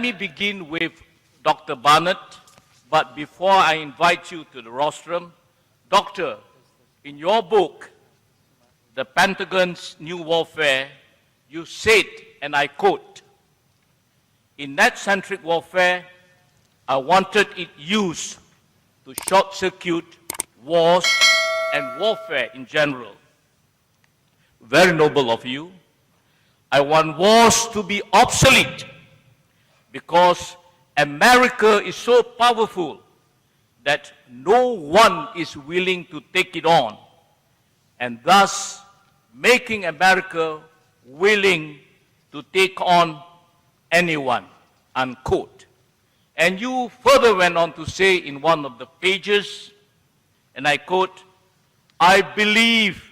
me begin with Dr. Barnett, but before I invite you to the rostrum, Doctor, in your book, The Pentagon's New Warfare, you said, and I quote, "In net-centric warfare, I wanted it used to short-circuit wars and warfare in general. Very noble of you. I want wars to be obsolete because America is so powerful that no one is willing to take it on, and thus making America willing to take on anyone," unquote. And you further went on to say in one of the pages, and I quote, "I believe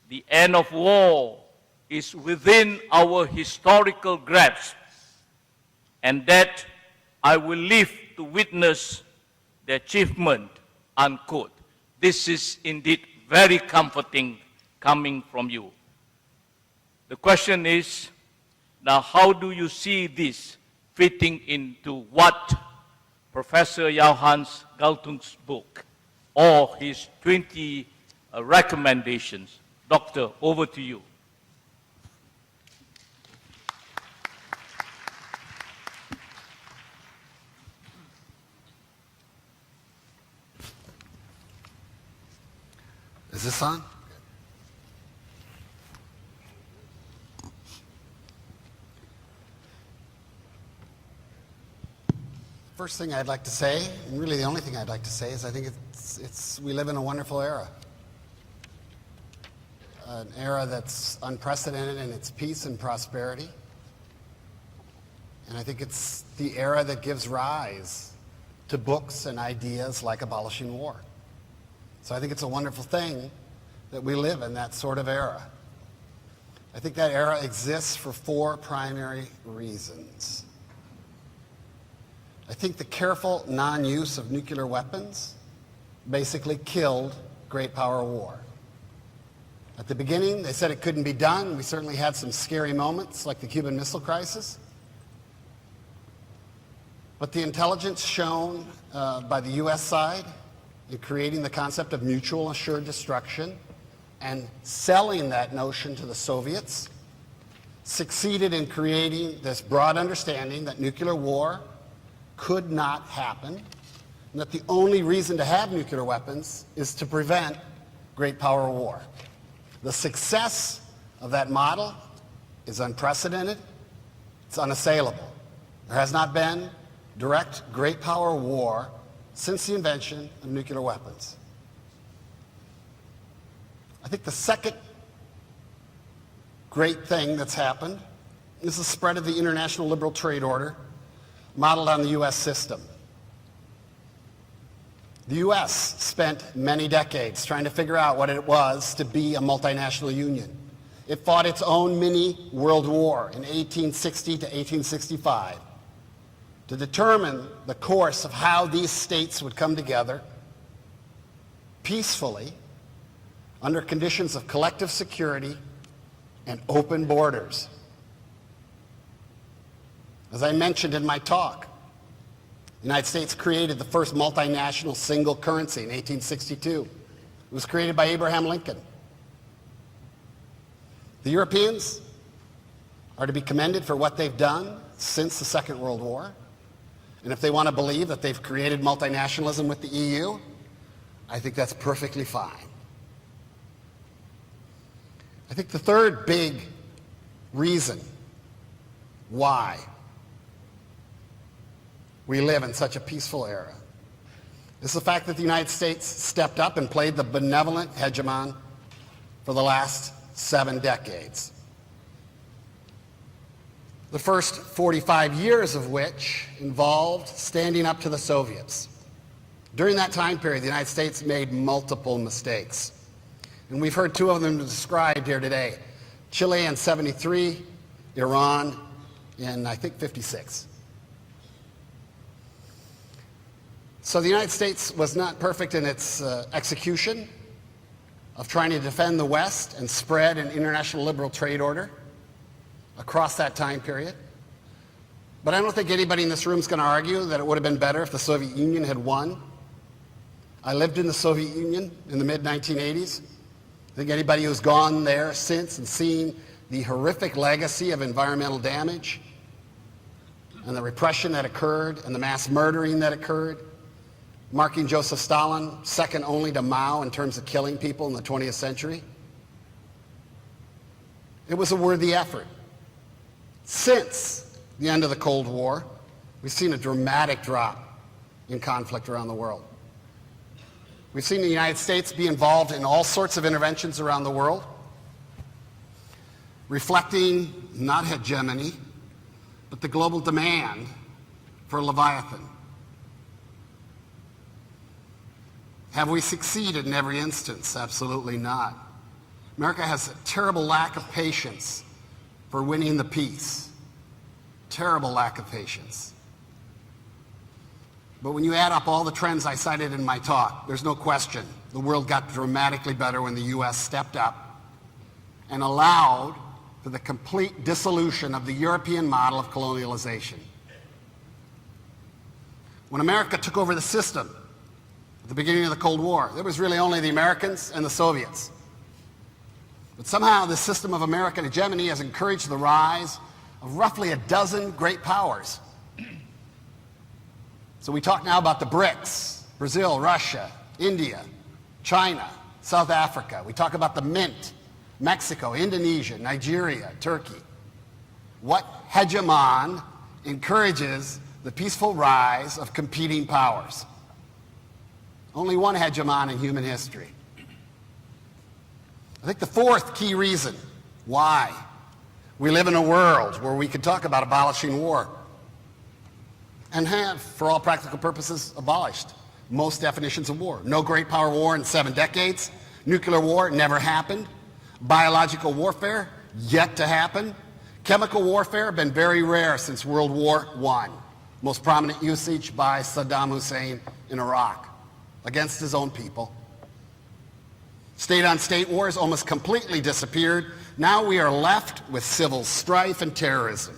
the end of war is within our historical grasp, and that I will live to witness the achievement," unquote. This is indeed very comforting coming from you. The question is, now how do you see this fitting into what Professor Johannes Galtung's book or his 20 recommendations? Doctor, over to you. Is this on? First thing I'd like to say, and really the only thing I'd like to say, is I think we live in a wonderful era. An era that's unprecedented in its peace and prosperity. And I think it's the era that gives rise to books and ideas like abolishing war. So I think it's a wonderful thing that we live in that sort of era. I think that era exists for 4 primary reasons. I think the careful non-use of nuclear weapons basically killed great power war. At the beginning, they said it couldn't be done. We certainly had some scary moments, like the Cuban Missile Crisis. But the intelligence shown by the U.S. side in creating the concept of mutual assured destruction and selling that notion to the Soviets succeeded in creating this broad understanding that nuclear war could not happen, and that the only reason to have nuclear weapons is to prevent great power war. The success of that model is unprecedented. It's unassailable. There has not been direct great power war since the invention of nuclear weapons. I think the second great thing that's happened is the spread of the international liberal trade order modeled on the U.S. system. The U.S. spent many decades trying to figure out what it was to be a multinational union. It fought its own mini world war in 1860 to 1865 to determine the course of how these states would come together peacefully under conditions of collective security and open borders. As I mentioned in my talk, the United States created the first multinational single currency in 1862. It was created by Abraham Lincoln. The Europeans are to be commended for what they've done since the Second World War. And if they want to believe that they've created multinationalism with the EU, I think that's perfectly fine. I think the third big reason why we live in such a peaceful era is the fact that the United States stepped up and played the benevolent hegemon for the last 7 decades. The first 45 years of which involved standing up to the Soviets. During that time period, the United States made multiple mistakes. And we've heard 2 of them described here today. Chile in '73, Iran in, I think, '56. So the United States was not perfect in its execution of trying to defend the West and spread an international liberal trade order across that time period. But I don't think anybody in this room is going to argue that it would have been better if the Soviet Union had won. I lived in the Soviet Union in the mid-1980s. I think anybody who's gone there since and seen the horrific legacy of environmental damage and the repression that occurred and the mass murdering that occurred, marking Joseph Stalin second only to Mao in terms of killing people in the 20th century. It was a worthy effort. Since the end of the Cold War, we've seen a dramatic drop in conflict around the world. We've seen the United States be involved in all sorts of interventions around the world, reflecting not hegemony, but the global demand for Leviathan. Have we succeeded in every instance? Absolutely not. America has a terrible lack of patience for winning the peace. Terrible lack of patience. But when you add up all the trends I cited in my talk, there's no question the world got dramatically better when the U.S. stepped up and allowed for the complete dissolution of the European model of colonialization. When America took over the system at the beginning of the Cold War, there was really only the Americans and the Soviets. But somehow the system of American hegemony has encouraged the rise of roughly a dozen great powers. So we talk now about the BRICS, Brazil, Russia, India, China, South Africa. We talk about the Mint, Mexico, Indonesia, Nigeria, Turkey. What hegemon encourages the peaceful rise of competing powers? Only one hegemon in human history. I think the fourth key reason why we live in a world where we could talk about abolishing war and have, for all practical purposes, abolished most definitions of war. No great power war in 7 decades. Nuclear war never happened. Biological warfare yet to happen. Chemical warfare been very rare since World War I. Most prominent usage by Saddam Hussein in Iraq against his own people. State-on-state wars almost completely disappeared. Now we are left with civil strife and terrorism.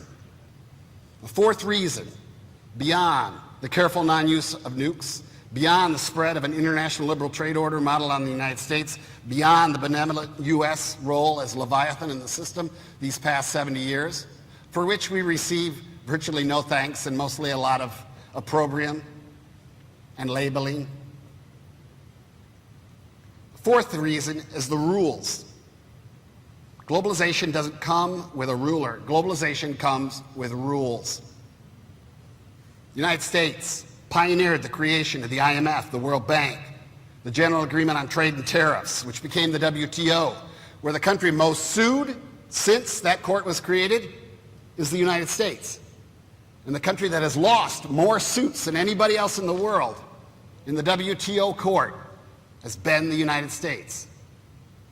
The fourth reason, beyond the careful non-use of nukes, beyond the spread of an international liberal trade order modeled on the United States, beyond the benevolent U.S. role as Leviathan in the system these past 70 years, for which we receive virtually no thanks and mostly a lot of opprobrium and labeling. The fourth reason is the rules. Globalization doesn't come with a ruler. Globalization comes with rules. The United States pioneered the creation of the IMF, the World Bank, the General Agreement on Trade and Tariffs, which became the WTO, where the country most sued since that court was created is the United States. And the country that has lost more suits than anybody else in the world in the WTO court has been the United States.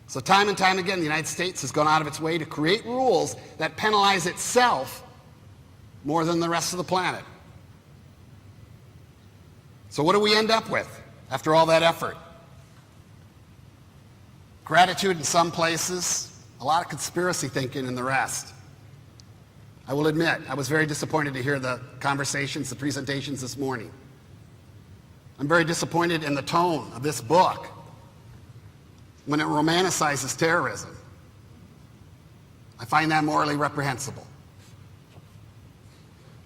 So time and time again, the United States has gone out of its way to create rules that penalize itself more than the rest of the planet. So what do we end up with after all that effort? Gratitude in some places, a lot of conspiracy thinking in the rest. I will admit, I was very disappointed to hear the conversations, the presentations this morning. I'm very disappointed in the tone of this book when it romanticizes terrorism. I find that morally reprehensible.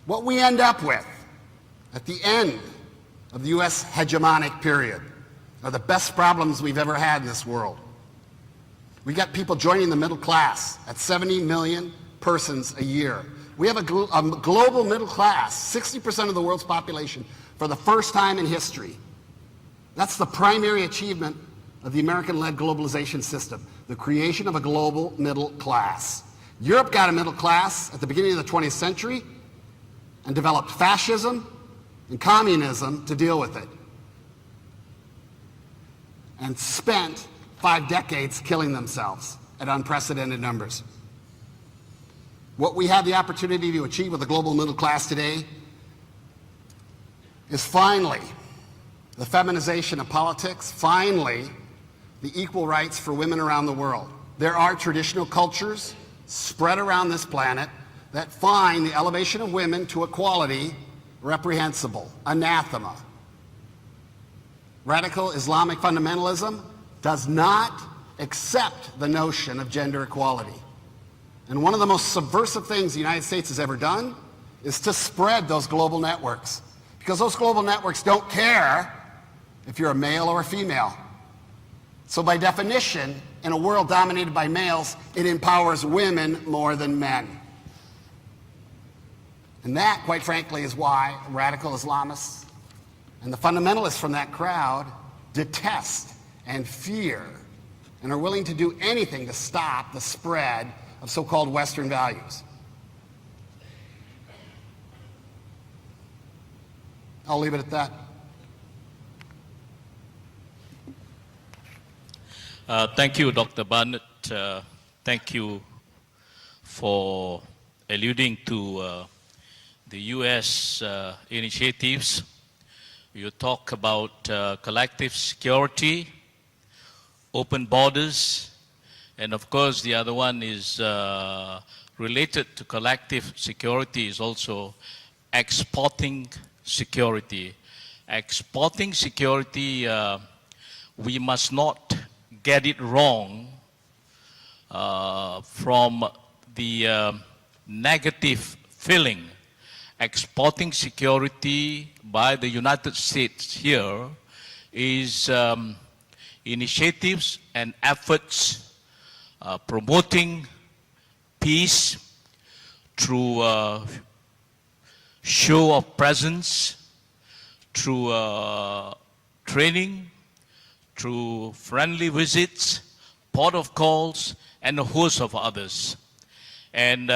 What we end up with at the end of the U.S. hegemonic period are the best problems we've ever had in this world. We got people joining the middle class at 70 million persons a year. We have a global middle class, 60% of the world's population, for the first time in history. That's the primary achievement of the American-led globalization system, the creation of a global middle class. Europe got a middle class at the beginning of the 20th century and developed fascism and communism to deal with it, and spent 5 decades killing themselves at unprecedented numbers. What we have the opportunity to achieve with the global middle class today is finally the feminization of politics, finally the equal rights for women around the world. There are traditional cultures spread around this planet that find the elevation of women to equality reprehensible, anathema. Radical Islamic fundamentalism does not accept the notion of gender equality. And one of the most subversive things the United States has ever done is to spread those global networks. Because those global networks don't care if you're a male or a female. So by definition, in a world dominated by males, it empowers women more than men. And that, quite frankly, is why radical Islamists and the fundamentalists from that crowd detest and fear and are willing to do anything to stop the spread of so-called Western values. I'll leave it at that. Thank you, Dr. Barnett. Thank you for alluding to the U.S. Initiatives. You talk about collective security, open borders, and of course the other one is related to collective security is also exporting security. Exporting security, we must not get it wrong from the negative feeling. Exporting security by the United States here is initiatives and efforts promoting peace through show of presence, through training, through friendly visits, port of calls, and a host of others. And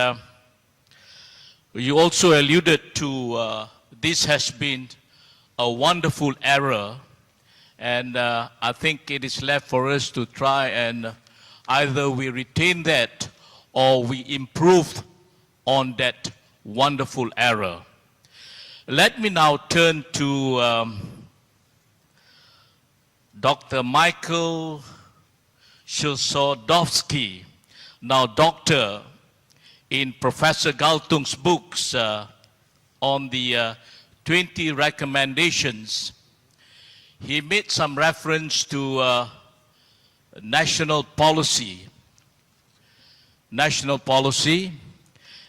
you also alluded to this has been a wonderful era, and I think it is left for us to try and either we retain that or we improve on that wonderful era. Let me now turn to Dr. Michael Shilsodowski. Now, Doctor, in Professor Galtung's books on the 20 recommendations, he made some reference to national policy.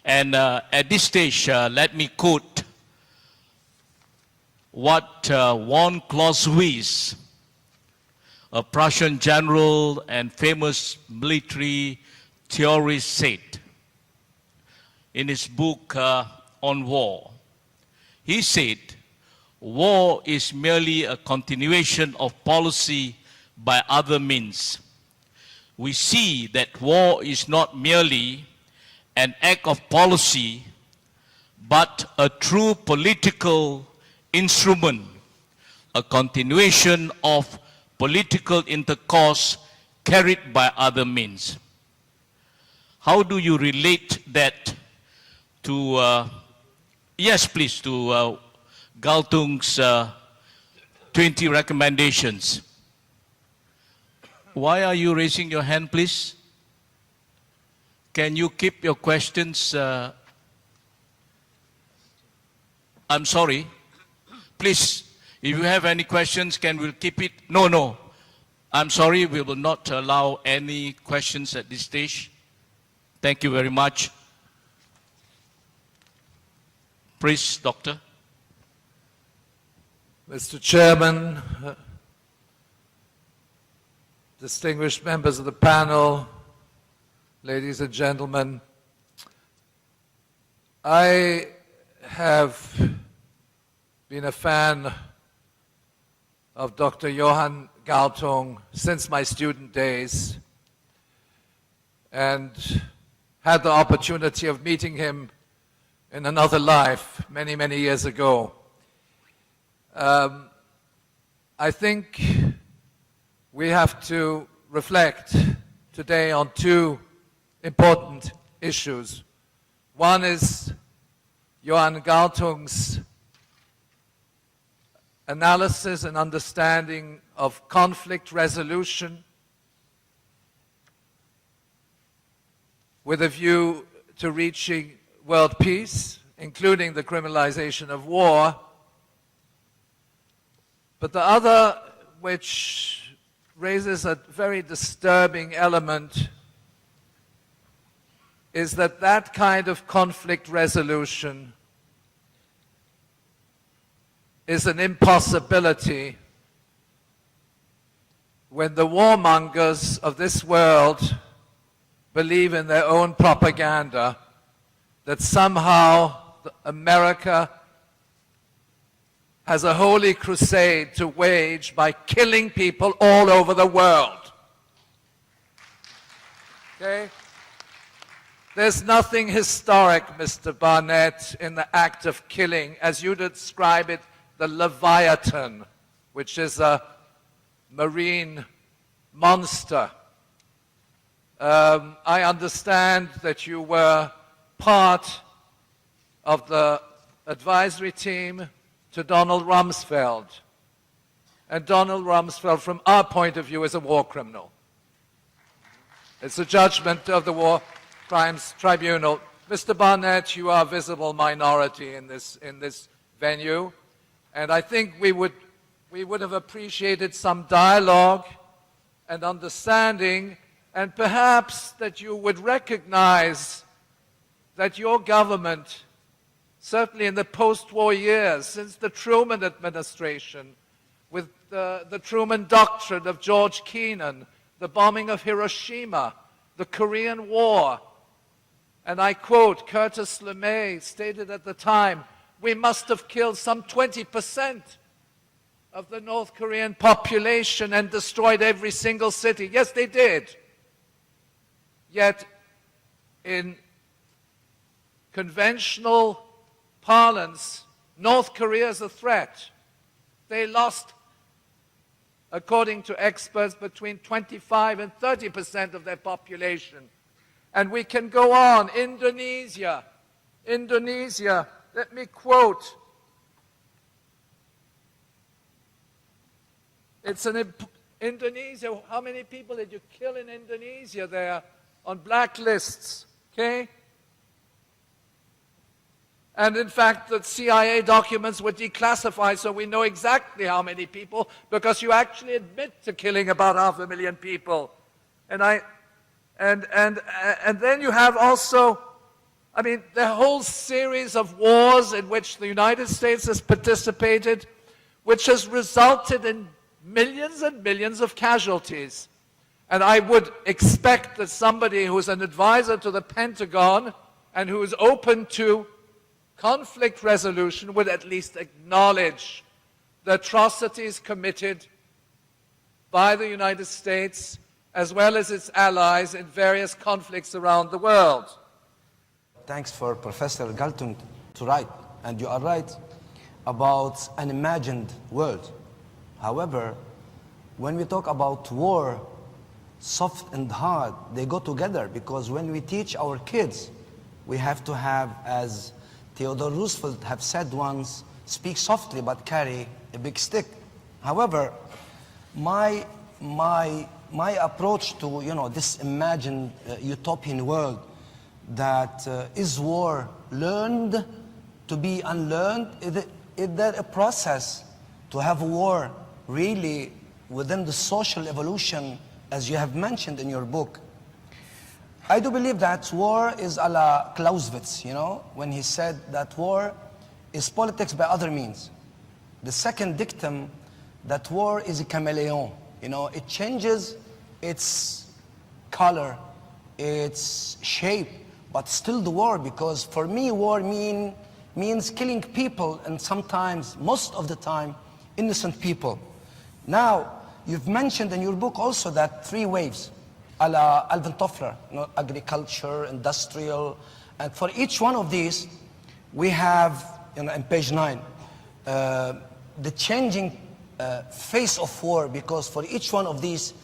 And at this stage, let me quote what von Clausewitz, a Prussian general and famous military theorist, said in his book on war. He said, war is merely a continuation of policy by other means. We see that war is not merely an act of policy, but a true political instrument, a continuation of political intercourse carried by other means. How do you relate that to, yes please, to Galtung's 20 recommendations? Why are you raising your hand, please? Can you keep your questions? I'm sorry. Please, if you have any questions, can we keep it? No. I'm sorry, we will not allow any questions at this stage. Thank you very much. Please, Doctor. Mr. Chairman, distinguished members of the panel, ladies and gentlemen, I have been a fan of Dr. Johann Galtung since my student days and had the opportunity of meeting him in another life many, many years ago. I think we have to reflect today on two important issues. One is Johann Galtung's analysis and understanding of conflict resolution with a view to reaching world peace, including the criminalization of war. But the other, which raises a very disturbing element, is that that kind of conflict resolution is an impossibility when the warmongers of this world believe in their own propaganda that somehow America has a holy crusade to wage by killing people all over the world. Okay? There's nothing historic, Mr. Barnett, in the act of killing, as you describe it, the Leviathan, which is a marine monster. I understand that you were part of the advisory team to Donald Rumsfeld. And Donald Rumsfeld, from our point of view, is a war criminal. It's a judgment of the War Crimes Tribunal. Mr. Barnett, you are a visible minority in this venue, and I think we would have appreciated some dialogue and understanding, and perhaps that you would recognize that your government, certainly in the post-war years, since the Truman administration, with the Truman Doctrine of George Kennan, the bombing of Hiroshima, the Korean War, and I quote, Curtis LeMay stated at the time, we must have killed some 20% of the North Korean population and destroyed every single city. Yes, they did. Yet, in conventional parlance, North Korea is a threat. They lost, according to experts, between 25 and 30% of their population. And we can go on. Indonesia, let me quote. Indonesia, how many people did you kill in Indonesia there on blacklists, okay? And in fact, the CIA documents were declassified, so we know exactly how many people, because you actually admit to killing about 500,000 people. And then you have also, I mean, the whole series of wars in which the United States has participated, which has resulted in millions and millions of casualties. And I would expect that somebody who is an advisor to the Pentagon and who is open to conflict resolution would at least acknowledge the atrocities committed by the United States as well as its allies in various conflicts around the world. Thanks for Professor Galton to write, and you are right about an imagined world. However, when we talk about war, soft and hard, they go together, because when we teach our kids, we have to have, as Theodore Roosevelt have said once, speak softly but carry a big stick. However, my approach to this imagined utopian world, that is war learned to be unlearned? Is there a process to have war really within the social evolution, as you have mentioned in your book? I do believe that war is a la Clausewitz, when he said that war is politics by other means. The second dictum, that war is a chameleon. It changes its color, its shape, but still the war, because for me, war means killing people, and sometimes, most of the time, innocent people. Now, you've mentioned in your book also that 3 waves, a la Alvin Toffler, agriculture, industrial, and for each one of these, we have, in page 9, the changing face of war, because for each one of these,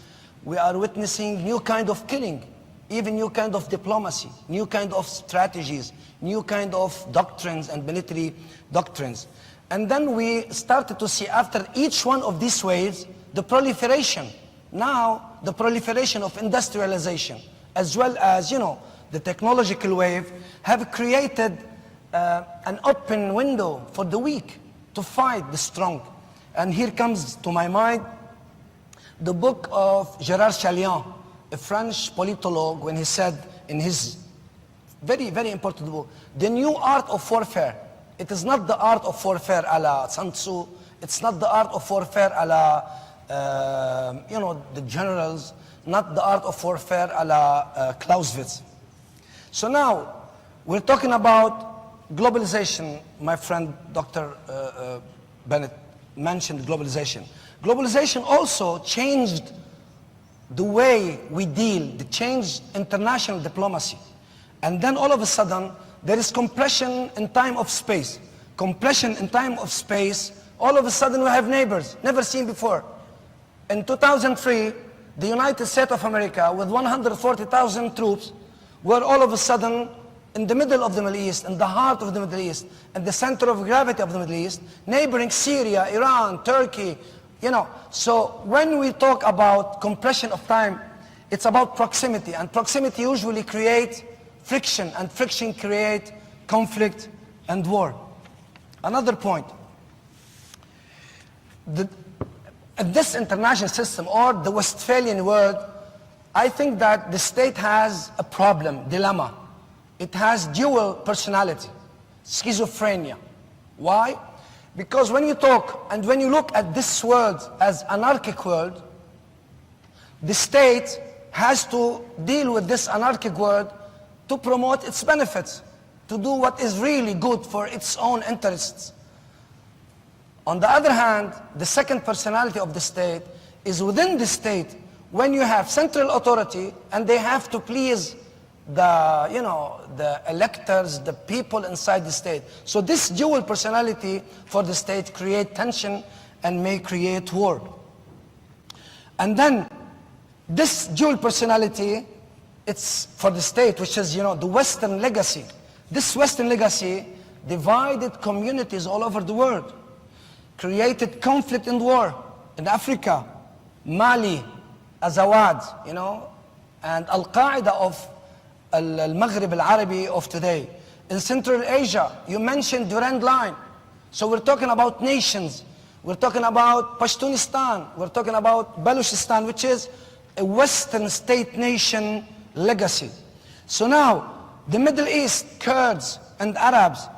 we are witnessing new kind of killing, even new kind of diplomacy, new kind of strategies, new kind of doctrines and military doctrines. And then we started to see, after each one of these waves, the proliferation. Now, the proliferation of industrialization, as well as, the technological wave, have created an open window for the weak to fight the strong. And here comes to my mind the book of Gérard Chaliand, a French politologue, when he said in his very, very important book, the new art of warfare. It is not the art of warfare a la Sun Tzu. It's not the art of warfare a la, the generals, not the art of warfare a la Clausewitz. So now, we're talking about globalization. My friend Dr. Bennett mentioned globalization. Globalization also changed the way we deal, it changed international diplomacy. And then all of a sudden, there is compression in time of space. Compression in time of space, all of a sudden we have neighbors, never seen before. In 2003, the United States of America, with 140,000 troops, were all of a sudden in the middle of the Middle East, in the heart of the Middle East, in the center of gravity of the Middle East, neighboring Syria, Iran, Turkey, So when we talk about compression of time, it's about proximity, and proximity usually creates friction, and friction creates conflict and war. Another point, this international system, or the Westphalian world, I think that the state has a problem, dilemma. It has dual personality, schizophrenia. Why? Because when you talk and when you look at this world as anarchic world, the state has to deal with this anarchic world to promote its benefits, to do what is really good for its own interests. On the other hand, the second personality of the state is within the state, when you have central authority and they have to please the electors, the people inside the state. So this dual personality for the state create tension and may create war. And then this dual personality, it's for the state, which is the Western legacy. This Western legacy divided communities all over the world, created conflict and war in Africa, Mali, Azawad, and Al-Qaeda of Al-Maghrib al-Arabi of today. In Central Asia, you mentioned Durand Line. So we're talking about nations. We're talking about Pashtunistan. We're talking about Baluchistan, which is a Western state nation legacy. So now, the Middle East, Kurds and Arabs,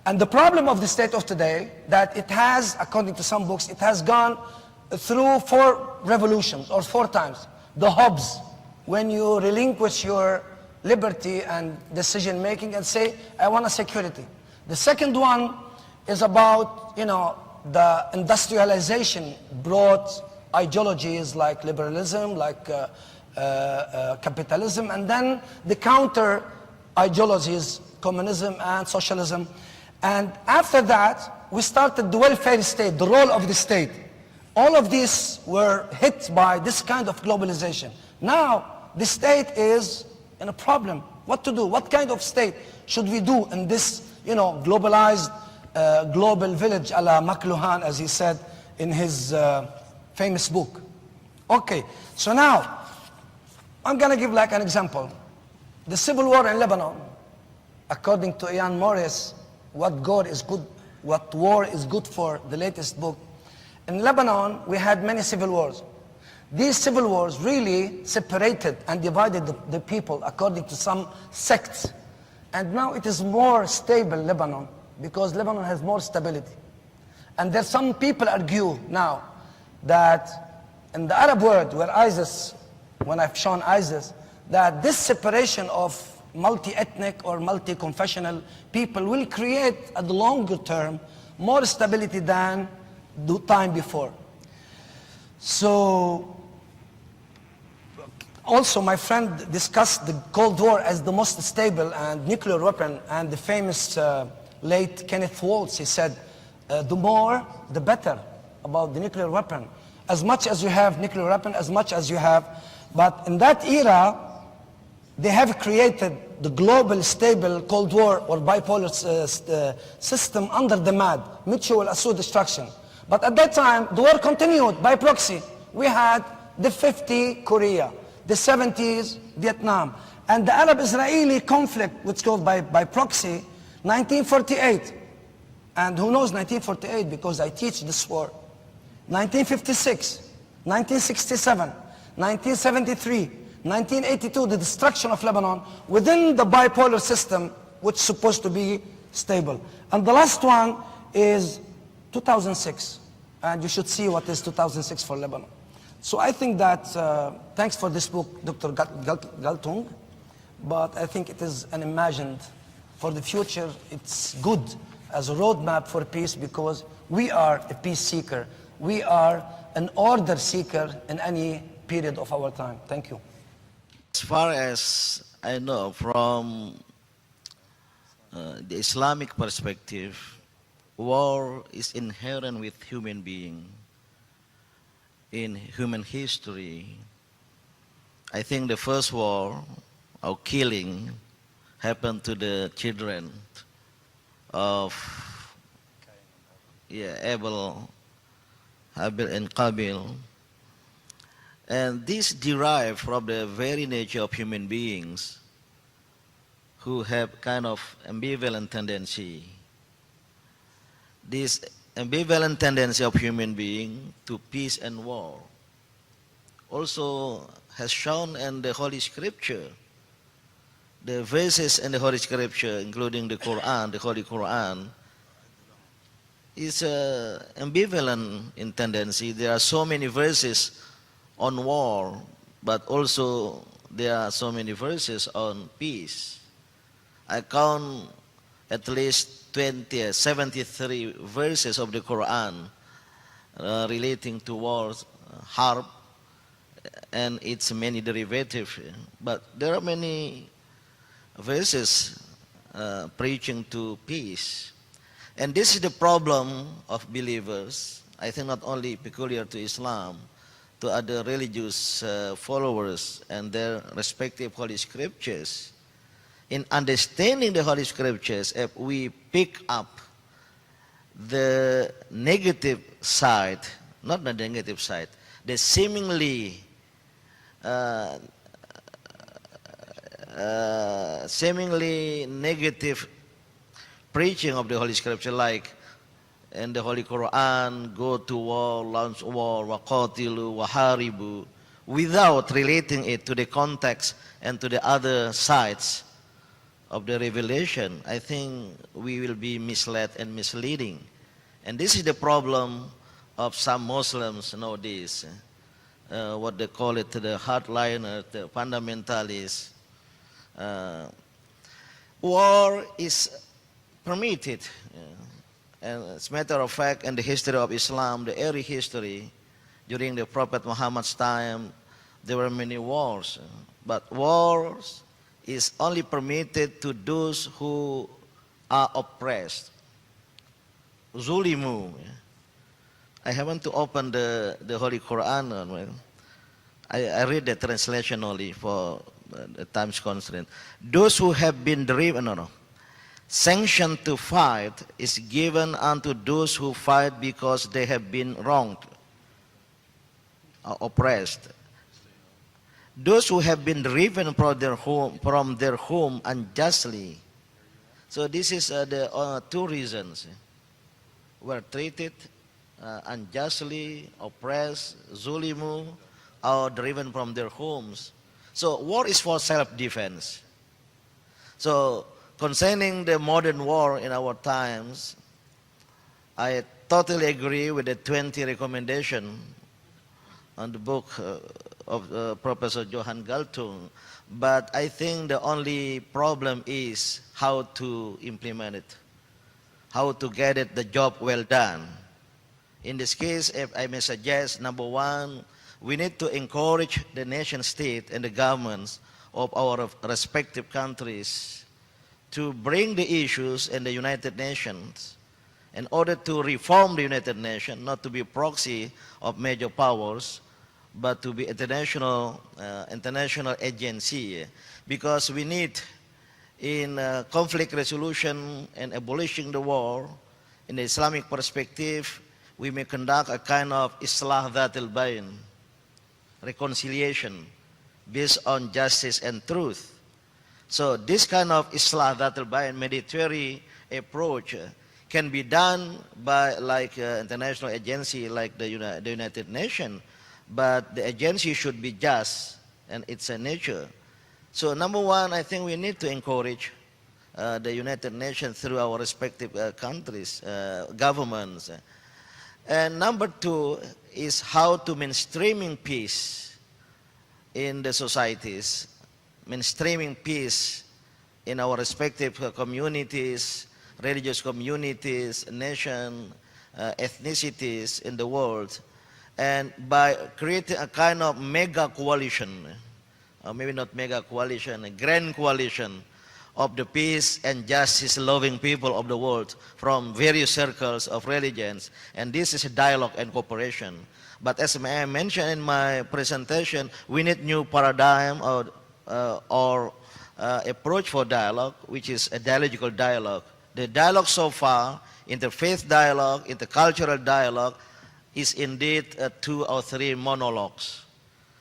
and the problem of the state of today, that it has, according to some books, it has gone through 4 revolutions, or 4 times. The Hobbes, when you relinquish your liberty and decision making and say, I want a security. The second one is about, the industrialization brought ideologies like liberalism, like capitalism, and then the counter ideologies, communism and socialism. And after that, we started the welfare state, the role of the state. All of these were hit by this kind of globalization. Now, the state is in a problem. What to do? What kind of state should we do in this, globalized global village a la McLuhan, as he said in his famous book? Okay, so now, I'm going to give like an example. The civil war in Lebanon, according to Ian Morris, what war is good for, the latest book. In Lebanon, we had many civil wars. These civil wars really separated and divided the people according to some sects. And now it is more stable, Lebanon, because Lebanon has more stability. And there's some people argue now that in the Arab world, where ISIS, when I've shown ISIS, that this separation of multi-ethnic or multi-confessional people will create, at the longer term, more stability than the time before. So, also my friend discussed the Cold War as the most stable and nuclear weapon, and the famous late Kenneth Waltz, he said, the more, the better about the nuclear weapon. As much as you have nuclear weapon, as much as you have. But in that era, they have created the global stable Cold War or bipolar system under the MAD, mutual assured destruction. But at that time, the war continued by proxy. We had the 50 Korea, the 70s, Vietnam. And the Arab-Israeli conflict, which goes by proxy, 1948. And who knows 1948 because I teach this war. 1956, 1967, 1973, 1982, the destruction of Lebanon within the bipolar system, which is supposed to be stable. And the last one is 2006. And you should see what is 2006 for Lebanon. So I think that, thanks for this book, Dr. Galtung, but I think it is unimagined. For the future, it's good as a roadmap for peace because we are a peace seeker. We are an order seeker in any period of our time. Thank you. As far as I know, from the Islamic perspective, war is inherent with human being. In human history, I think the first war, or killing, happened to the children of Abel and Qabil. And this derived from the very nature of human beings who have kind of ambivalent tendency. This ambivalent tendency of human being to peace and war also has shown in the Holy Scripture. The verses in the Holy Scripture, including the Quran, the Holy Quran, is ambivalent in tendency. There are so many verses on war, but also there are so many verses on peace. I count at least 73 verses of the Quran relating to wars, harb, and its many derivatives. But there are many verses preaching to peace. And this is the problem of believers, I think not only peculiar to Islam, to other religious followers and their respective Holy Scriptures. In understanding the Holy Scriptures, if we pick up the negative side, not the negative side, the seemingly negative preaching of the Holy Scripture, like in the Holy Quran, go to war, launch war, waqatilu, waharibu, without relating it to the context and to the other sides of the revelation, I think we will be misled and misleading. And this is the problem of some Muslims nowadays, what they call it, the hardliners, the fundamentalists. War is permitted. And as a matter of fact, in the history of Islam, the early history, during the Prophet Muhammad's time, there were many wars. But wars is only permitted to those who are oppressed. Zulimu. I happen to open the Holy Quran. I read the translation only for the time's constraint. Those who have been driven, sanction to fight is given unto those who fight because they have been wronged or oppressed. Those who have been driven from their home unjustly. So this is the two reasons. Were treated unjustly, oppressed, zulimu, or driven from their homes. So war is for self-defense. So concerning the modern war in our times, I totally agree with the 20 recommendation on the book of Professor Johan Galtung, but I think the only problem is how to implement it, how to get it the job well done. In this case, if I may suggest, number one, we need to encourage the nation state and the governments of our respective countries to bring the issues in the United Nations in order to reform the United Nations, not to be proxy of major powers, but to be international agency, because we need in conflict resolution and abolishing the war, in the Islamic perspective, we may conduct a kind of islah dhatil bayn, reconciliation based on justice and truth. So this kind of Islah Dhatul Bayan Mediterranean approach can be done by like international agency like the United Nations, but the agency should be just and it's a nature. So number one, I think we need to encourage the United Nations through our respective countries, governments. And number two is how to mainstreaming peace in the societies, mainstreaming peace in our respective communities, religious communities, nation, ethnicities in the world, and by creating a kind of mega coalition, or maybe not mega coalition, a grand coalition of the peace and justice loving people of the world from various circles of religions. And this is a dialogue and cooperation. But as I mentioned in my presentation, we need new paradigm or approach for dialogue, which is a dialogical dialogue. The dialogue so far, interfaith dialogue, intercultural dialogue, is indeed 2 or 3 monologues.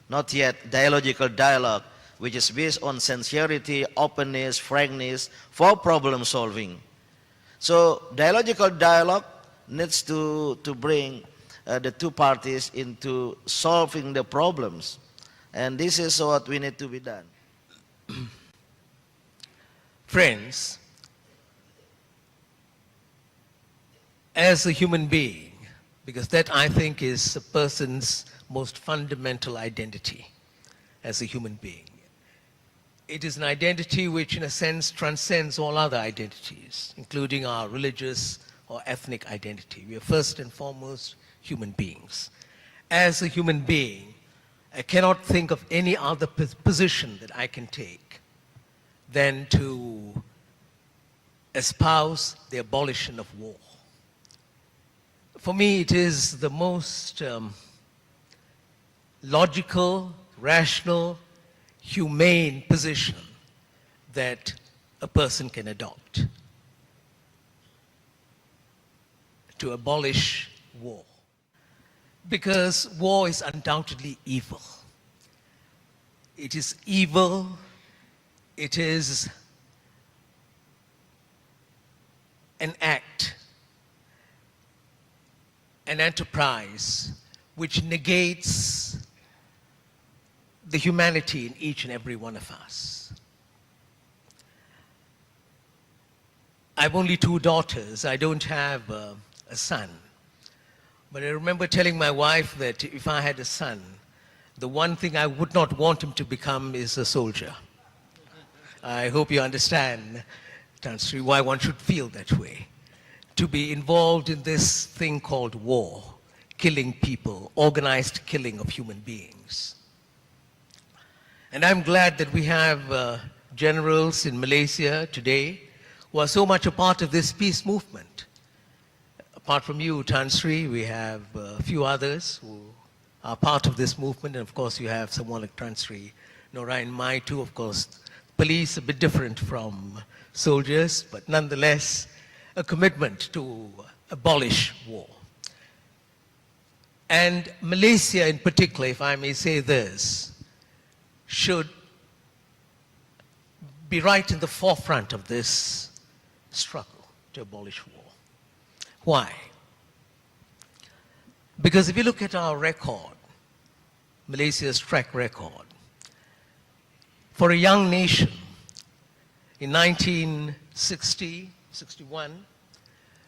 Not yet dialogical dialogue, which is based on sincerity, openness, frankness, for problem solving. So dialogical dialogue needs to bring the two parties into solving the problems. And this is what we need to be done. Friends, as a human being, because that I think is a person's most fundamental identity as a human being. It is an identity which in a sense transcends all other identities, including our religious or ethnic identity. We are first and foremost human beings. As a human being, I cannot think of any other position that I can take than to espouse the abolition of war. For me, it is the most logical, rational, humane position that a person can adopt to abolish war. Because war is undoubtedly evil. It is evil, it is an act, an enterprise which negates the humanity in each and every one of us. I have only 2 daughters. I don't have a son. But I remember telling my wife that if I had a son, the one thing I would not want him to become is a soldier. I hope you understand, Tan Sri, why one should feel that way. To be involved in this thing called war, killing people, organized killing of human beings. And I'm glad that we have generals in Malaysia today who are so much a part of this peace movement. Apart from you, Tan Sri, we have a few others who are part of this movement. And of course, you have someone like Tan Sri, Nora Mai too, of course. Police a bit different from soldiers, but nonetheless, a commitment to abolish war. And Malaysia in particular, if I may say this, should be right in the forefront of this struggle to abolish war. Why? Because if you look at our record, Malaysia's track record, for a young nation, in 1960, 61,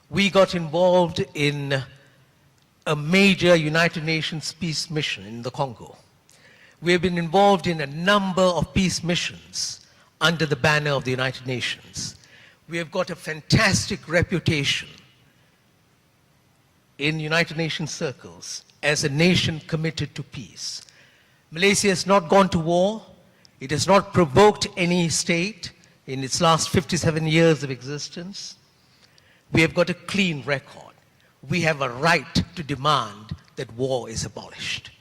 we got involved in a major United Nations peace mission in the Congo. We have been involved in a number of peace missions under the banner of the United Nations. We have got a fantastic reputation in United Nations circles as a nation committed to peace. Malaysia has not gone to war. It has not provoked any state in its last 57 years of existence. We have got a clean record. We have a right to demand that war is abolished,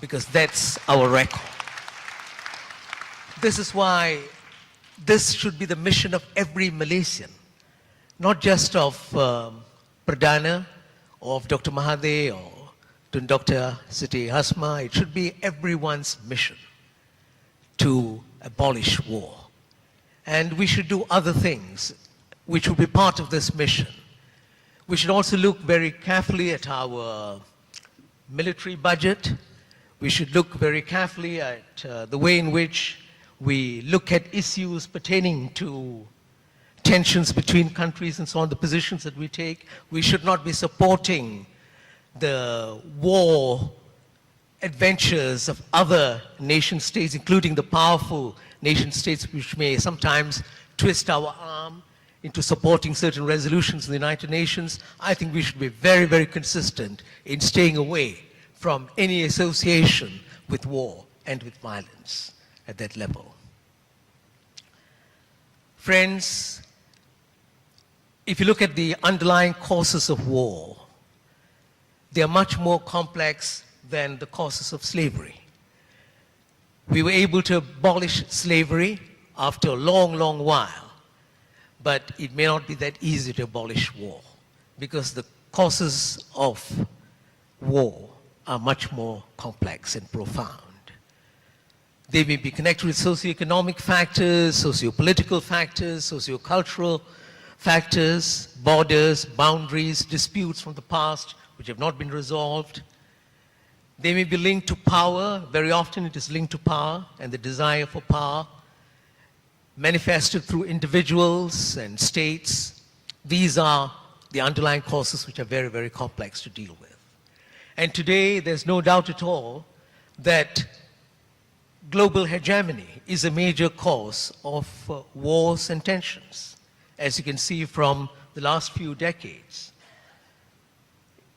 because that's our record. This is why this should be the mission of every Malaysian, not just of Perdana or of Dr. Mahathir or to Dr. Siti Hasma. It should be everyone's mission to abolish war. And we should do other things which will be part of this mission. We should also look very carefully at our military budget. We should look very carefully at the way in which we look at issues pertaining to tensions between countries and so on, the positions that we take. We should not be supporting the war adventures of other nation states, including the powerful nation states, which may sometimes twist our arm into supporting certain resolutions in the United Nations. I think we should be very, very consistent in staying away from any association with war and with violence at that level. Friends, if you look at the underlying causes of war, they are much more complex than the causes of slavery. We were able to abolish slavery after a long, long while, but it may not be that easy to abolish war because the causes of war are much more complex and profound. They may be connected with socioeconomic factors, socio-political factors, socio-cultural factors, borders, boundaries, disputes from the past which have not been resolved. They may be linked to power. Very often it is linked to power and the desire for power, manifested through individuals and states. These are the underlying causes which are very, very complex to deal with. And today, there's no doubt at all that global hegemony is a major cause of wars and tensions, as you can see from the last few decades.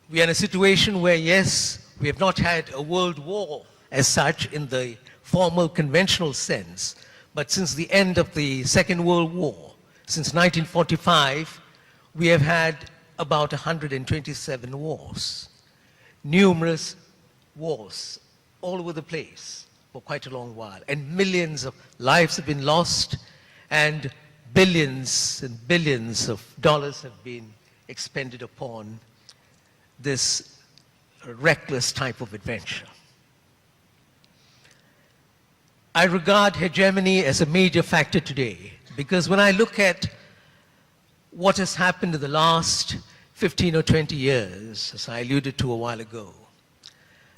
We are in a situation where, yes, we have not had a world war as such in the formal conventional sense, but since the end of the Second World War, since 1945, we have had about 127 wars. Numerous wars all over the place for quite a long while. And millions of lives have been lost, and billions and billions of dollars have been expended upon this reckless type of adventure. I regard hegemony as a major factor today because when I look at what has happened in the last 15 or 20 years, as I alluded to a while ago,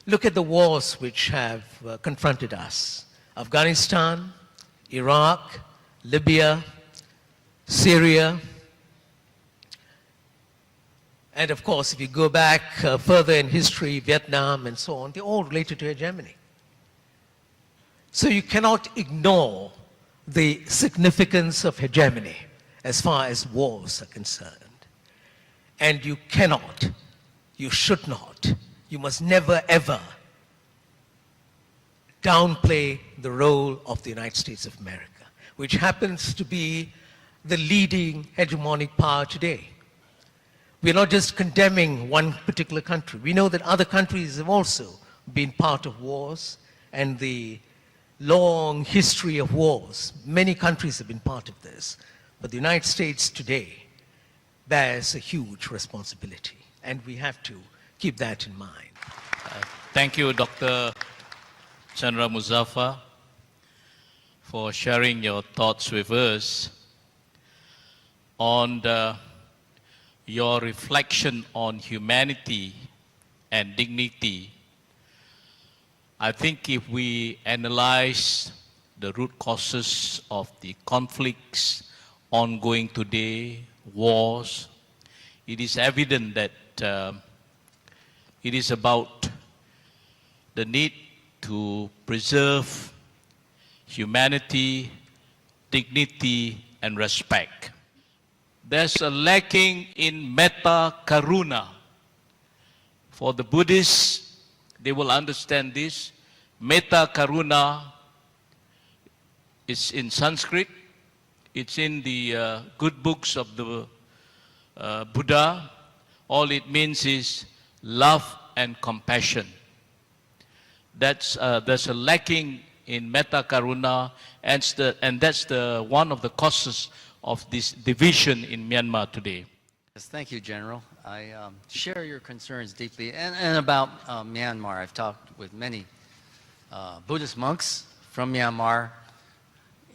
look at the wars which have confronted us. Afghanistan, Iraq, Libya, Syria, and of course, if you go back further in history, Vietnam and so on, they're all related to hegemony. So you cannot ignore the significance of hegemony as far as wars are concerned. And you cannot, you should not, you must never ever downplay the role of the United States of America, which happens to be the leading hegemonic power today. We're not just condemning one particular country. We know that other countries have also been part of wars and the long history of wars. Many countries have been part of this. But the United States today bears a huge responsibility, and we have to keep that in mind. Thank you, Dr. Chandra Muzaffar, for sharing your thoughts with us on your reflection on humanity and dignity. I think if we analyze the root causes of the conflicts ongoing today, wars, it is evident that it is about the need to preserve humanity, dignity, and respect. There's a lacking in metta karuna. For the Buddhists, they will understand this. Metta karuna is in Sanskrit. It's in the good books of the Buddha. All it means is love and compassion. There's a lacking in metta karuna, and that's one of the causes of this division in Myanmar today. Yes, thank you, General. I share your concerns deeply. And about Myanmar, I've talked with many Buddhist monks from Myanmar,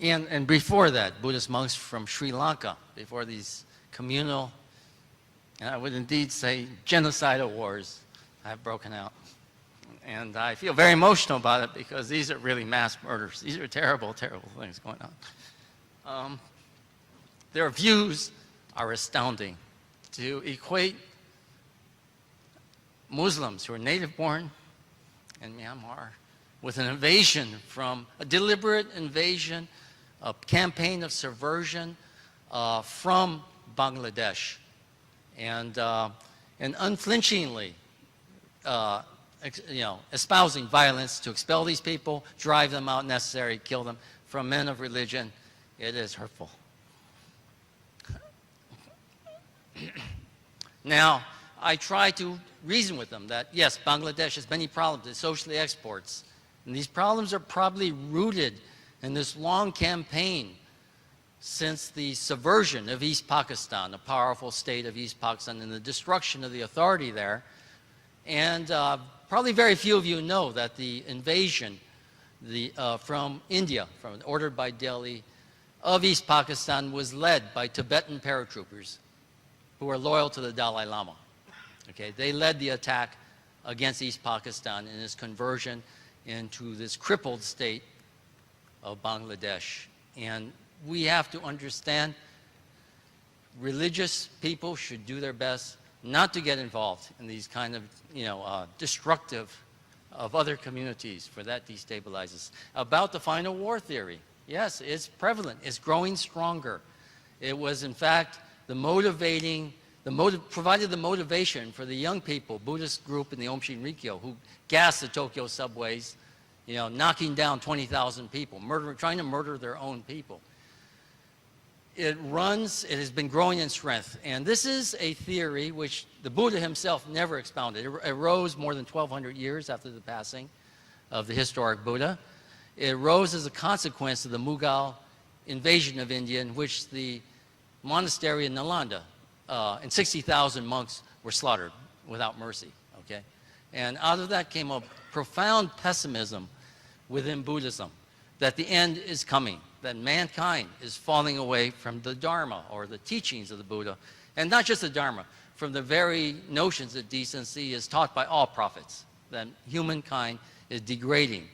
and before that, Buddhist monks from Sri Lanka, before these communal, and I would indeed say genocidal wars have broken out. And I feel very emotional about it because these are really mass murders. These are terrible, terrible things going on. Their views are astounding. To equate Muslims who are native-born in Myanmar with an invasion from a deliberate invasion, a campaign of subversion from Bangladesh, and unflinchingly, espousing violence to expel these people, drive them out, necessary, kill them, from men of religion. It is hurtful. Now, I try to reason with them that, yes, Bangladesh has many problems. It socially exports. And these problems are probably rooted in this long campaign since the subversion of East Pakistan, a powerful state of East Pakistan, and the destruction of the authority there. And probably very few of you know that the invasion from India, ordered by Delhi, of East Pakistan was led by Tibetan paratroopers who are loyal to the Dalai Lama. Okay, they led the attack against East Pakistan in its conversion into this crippled state of Bangladesh. And we have to understand religious people should do their best not to get involved in these kind of, destructive of other communities, for that destabilizes. About the final war theory, yes, it's prevalent. It's growing stronger. It was, in fact, provided the motivation for the young people, Buddhist group in the Aum Shinrikyo, who gassed the Tokyo subways, knocking down 20,000 people, trying to murder their own people. It has been growing in strength. And this is a theory which the Buddha himself never expounded. It arose more than 1,200 years after the passing of the historic Buddha. It arose as a consequence of the Mughal invasion of India, in which the monastery in Nalanda and 60,000 monks were slaughtered without mercy. Okay? And out of that came a profound pessimism within Buddhism that the end is coming, that mankind is falling away from the Dharma, or the teachings of the Buddha, and not just the Dharma, from the very notions that decency is taught by all prophets, that humankind is degrading,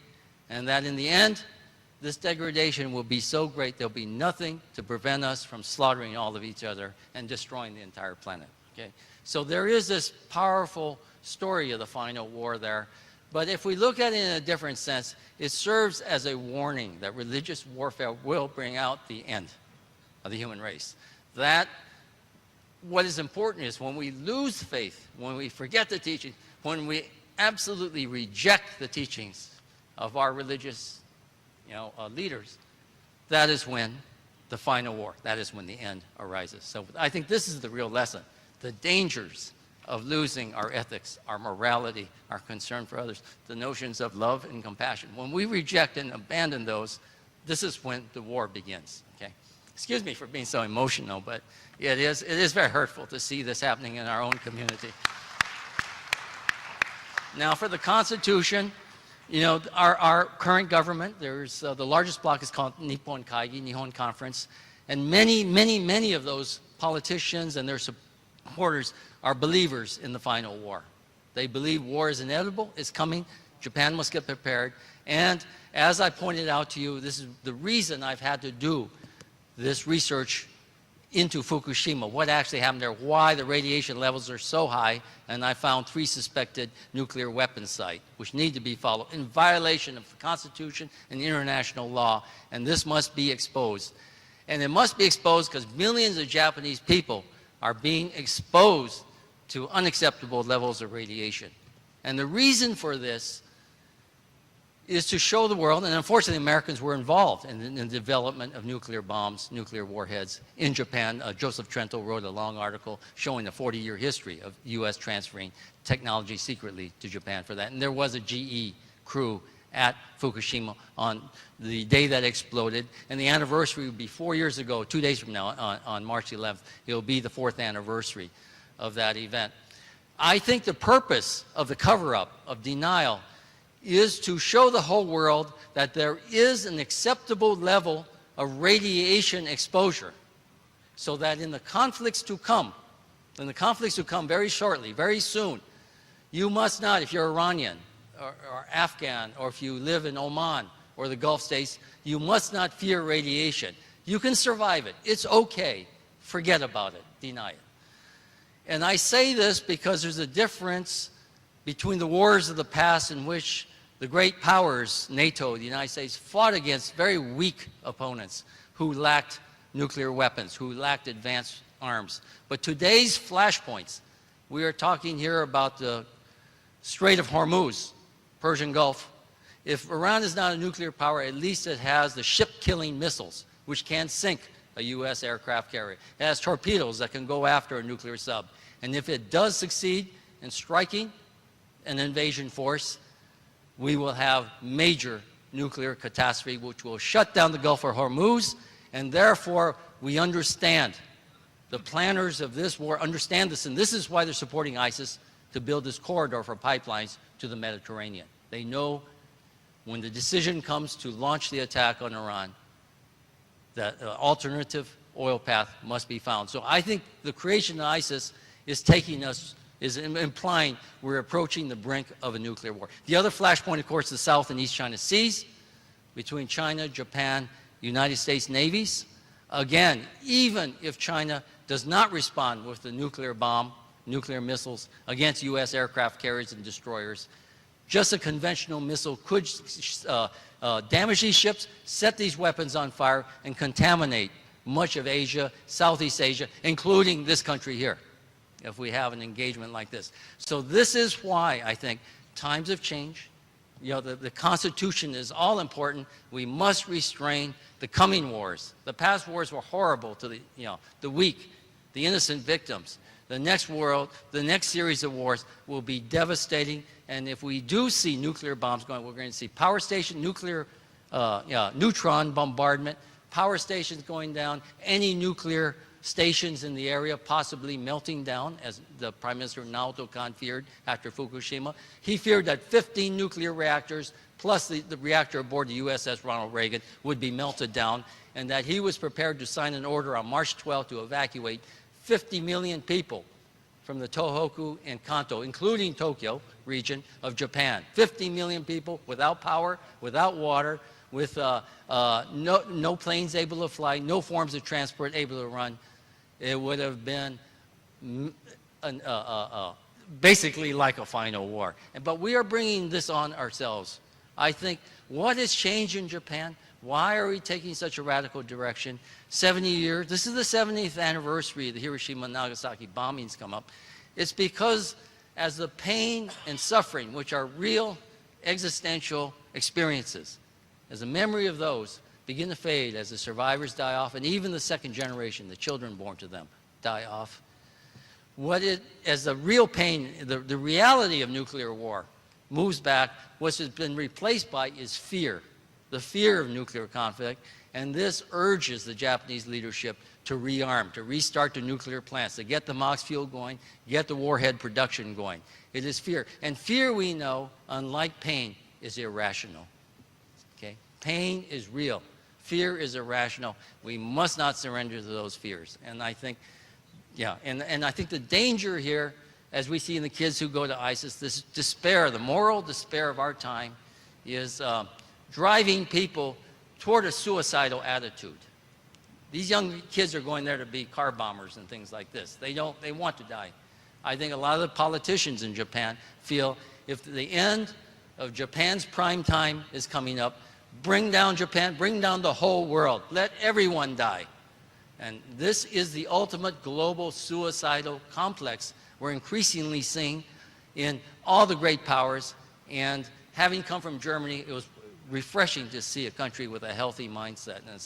and that in the end, this degradation will be so great there'll be nothing to prevent us from slaughtering all of each other and destroying the entire planet. Okay? So there is this powerful story of the final war there. But if we look at it in a different sense, it serves as a warning that religious warfare will bring out the end of the human race. That what is important is when we lose faith, when we forget the teaching, when we absolutely reject the teachings of our religious leaders, that is when the final war, that is when the end arises. So I think this is the real lesson, the dangers of losing our ethics, our morality, our concern for others, the notions of love and compassion. When we reject and abandon those, this is when the war begins. Okay? Excuse me for being so emotional, but it is very hurtful to see this happening in our own community. Now, for the Constitution, our current government, there's the largest bloc is called Nippon Kaigi, Nihon Conference, and many of those politicians and their supporters are believers in the final war. They believe war is inevitable, it's coming, Japan must get prepared, and as I pointed out to you, this is the reason I've had to do this research into Fukushima, what actually happened there, why the radiation levels are so high, and I found 3 suspected nuclear weapons sites, which need to be followed in violation of the Constitution and international law, and this must be exposed. And it must be exposed because millions of Japanese people are being exposed to unacceptable levels of radiation. And the reason for this is to show the world, and unfortunately Americans were involved in the development of nuclear bombs, nuclear warheads in Japan. Joseph Trento wrote a long article showing the 40-year history of U.S. transferring technology secretly to Japan for that. And there was a GE crew at Fukushima on the day that exploded, and the anniversary would be 4 years ago, 2 days from now, on March 11th. It'll be the 4th anniversary of that event. I think the purpose of the cover-up, of denial, is to show the whole world that there is an acceptable level of radiation exposure, so that in the conflicts to come very shortly, very soon, you must not, if you're Iranian or Afghan, or if you live in Oman or the Gulf states, you must not fear radiation. You can survive it. It's okay. Forget about it. Deny it. And I say this because there's a difference between the wars of the past in which the great powers, NATO, the United States, fought against very weak opponents who lacked nuclear weapons, who lacked advanced arms. But today's flashpoints, we are talking here about the Strait of Hormuz, Persian Gulf. If Iran is not a nuclear power, at least it has the ship-killing missiles, which can sink a U.S. aircraft carrier. It has torpedoes that can go after a nuclear sub. And if it does succeed in striking an invasion force, we will have major nuclear catastrophe, which will shut down the Gulf of Hormuz, and therefore we understand, the planners of this war understand this, and this is why they're supporting ISIS to build this corridor for pipelines to the Mediterranean. They know when the decision comes to launch the attack on Iran, that an alternative oil path must be found. So I think the creation of ISIS is implying we're approaching the brink of a nuclear war. The other flashpoint, of course, the South and East China Seas, between China, Japan, United States navies. Again, even if China does not respond with the nuclear bomb, nuclear missiles against U.S. aircraft carriers and destroyers, just a conventional missile could damage these ships, set these weapons on fire, and contaminate much of Asia, Southeast Asia, including this country here, if we have an engagement like this. So this is why I think times have changed. You know, the Constitution is all important. We must restrain the coming wars. The past wars were horrible to the weak, the innocent victims. The next series of wars will be devastating. And if we do see nuclear bombs going, we're going to see power station, neutron bombardment, power stations going down, any nuclear stations in the area possibly melting down, as the Prime Minister Naoto Kan feared after Fukushima. He feared that 15 nuclear reactors plus the reactor aboard the USS Ronald Reagan would be melted down, and that he was prepared to sign an order on March 12th to evacuate 50 million people from the Tohoku and Kanto, including Tokyo region of Japan. 50 million people without power, without water, with no planes able to fly, no forms of transport able to run. It would have been basically like a final war. But we are bringing this on ourselves. I think what has changed in Japan? Why are we taking such a radical direction? 70 years, this is the 70th anniversary of the Hiroshima and Nagasaki bombings come up. It's because as the pain and suffering, which are real existential experiences, as the memory of those begin to fade, as the survivors die off, and even the second generation, the children born to them, die off, as the real pain, the reality of nuclear war moves back, what has been replaced by is fear, the fear of nuclear conflict, and this urges the Japanese leadership to rearm, to restart the nuclear plants, to get the MOX fuel going, get the warhead production going. It is fear. And fear, we know, unlike pain, is irrational. Okay? Pain is real. Fear is irrational. We must not surrender to those fears. And I think, and I think the danger here, as we see in the kids who go to ISIS, this despair, the moral despair of our time, is driving people toward a suicidal attitude. These young kids are going there to be car bombers and things like this. They want to die. I think a lot of the politicians in Japan feel if the end of Japan's prime time is coming up, bring down Japan, bring down the whole world. Let everyone die. And this is the ultimate global suicidal complex we're increasingly seeing in all the great powers. And having come from Germany, it was refreshing to see a country with a healthy mindset and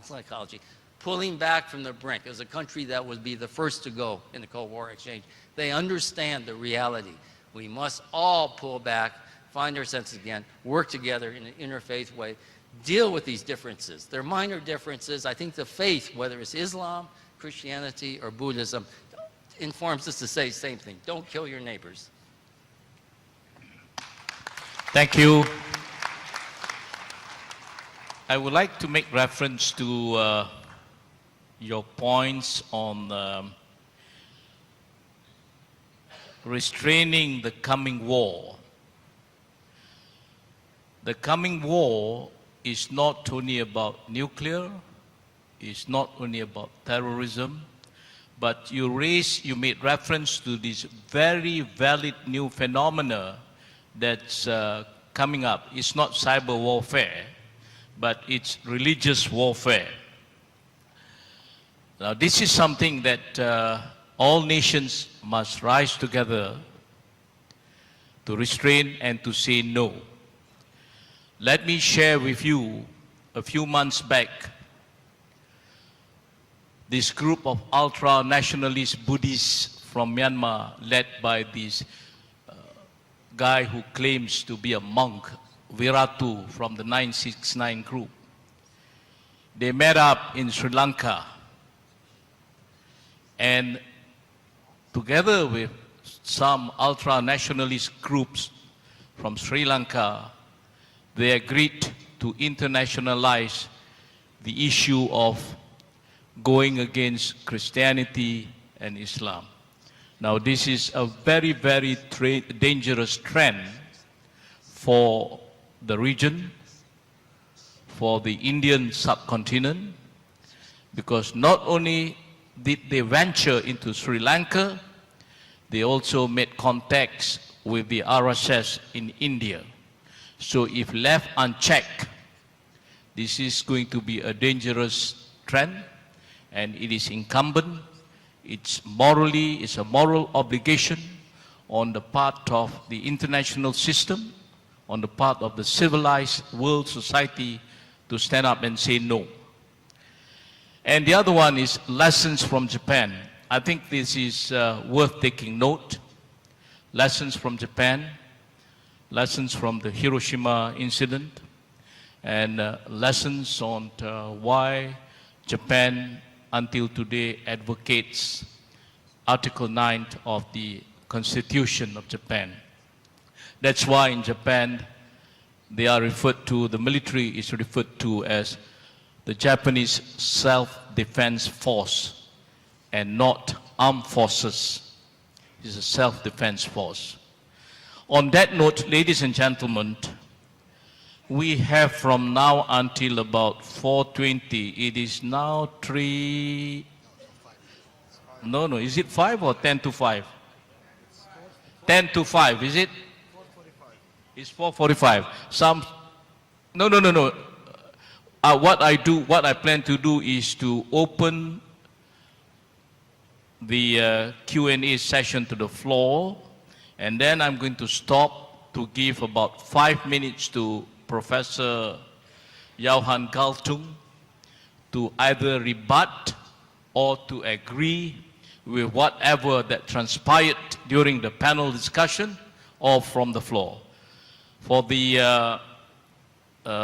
psychology pulling back from the brink. As a country that would be the first to go in the Cold War exchange, they understand the reality. We must all pull back, find our senses again, work together in an interfaith way, deal with these differences. They're minor differences. I think the faith, whether it's Islam, Christianity, or Buddhism, informs us to say the same thing. Don't kill your neighbors. Thank you. I would like to make reference to your points on restraining the coming war. The coming war is not only about nuclear, it's not only about terrorism, but you made reference to this very valid new phenomena that's coming up. It's not cyber warfare, but it's religious warfare. Now, this is something that all nations must rise together to restrain and to say no. Let me share with you, a few months back, this group of ultra-nationalist Buddhists from Myanmar, led by this guy who claims to be a monk, Viratu, from the 969 group. They met up in Sri Lanka, and together with some ultra-nationalist groups from Sri Lanka, they agreed to internationalize the issue of going against Christianity and Islam. Now, this is a very, very dangerous trend for the region, for the Indian subcontinent, because not only did they venture into Sri Lanka, they also made contacts with the RSS in India. So if left unchecked, this is going to be a dangerous trend, and it is incumbent, it's a moral obligation on the part of the international system, on the part of the civilized world society, to stand up and say no. And the other one is lessons from Japan. I think this is worth taking note. Lessons from Japan, lessons from the Hiroshima incident, and lessons on why Japan until today advocates Article 9 of the Constitution of Japan. That's why in Japan they are referred to, the military is referred to as the Japanese Self-Defense Force and not armed forces. It's a self-defense force. On that note, ladies and gentlemen, we have from now until about 4:20. It is now 3. No, is it 5 or 10 to 5? 10 to 5, is it? It's 4:45. No. What I plan to do is to open the Q&A session to the floor, and then I'm going to stop to give about 5 minutes to Professor Johan Galtung to either rebut or to agree with whatever that transpired during the panel discussion or from the floor. For the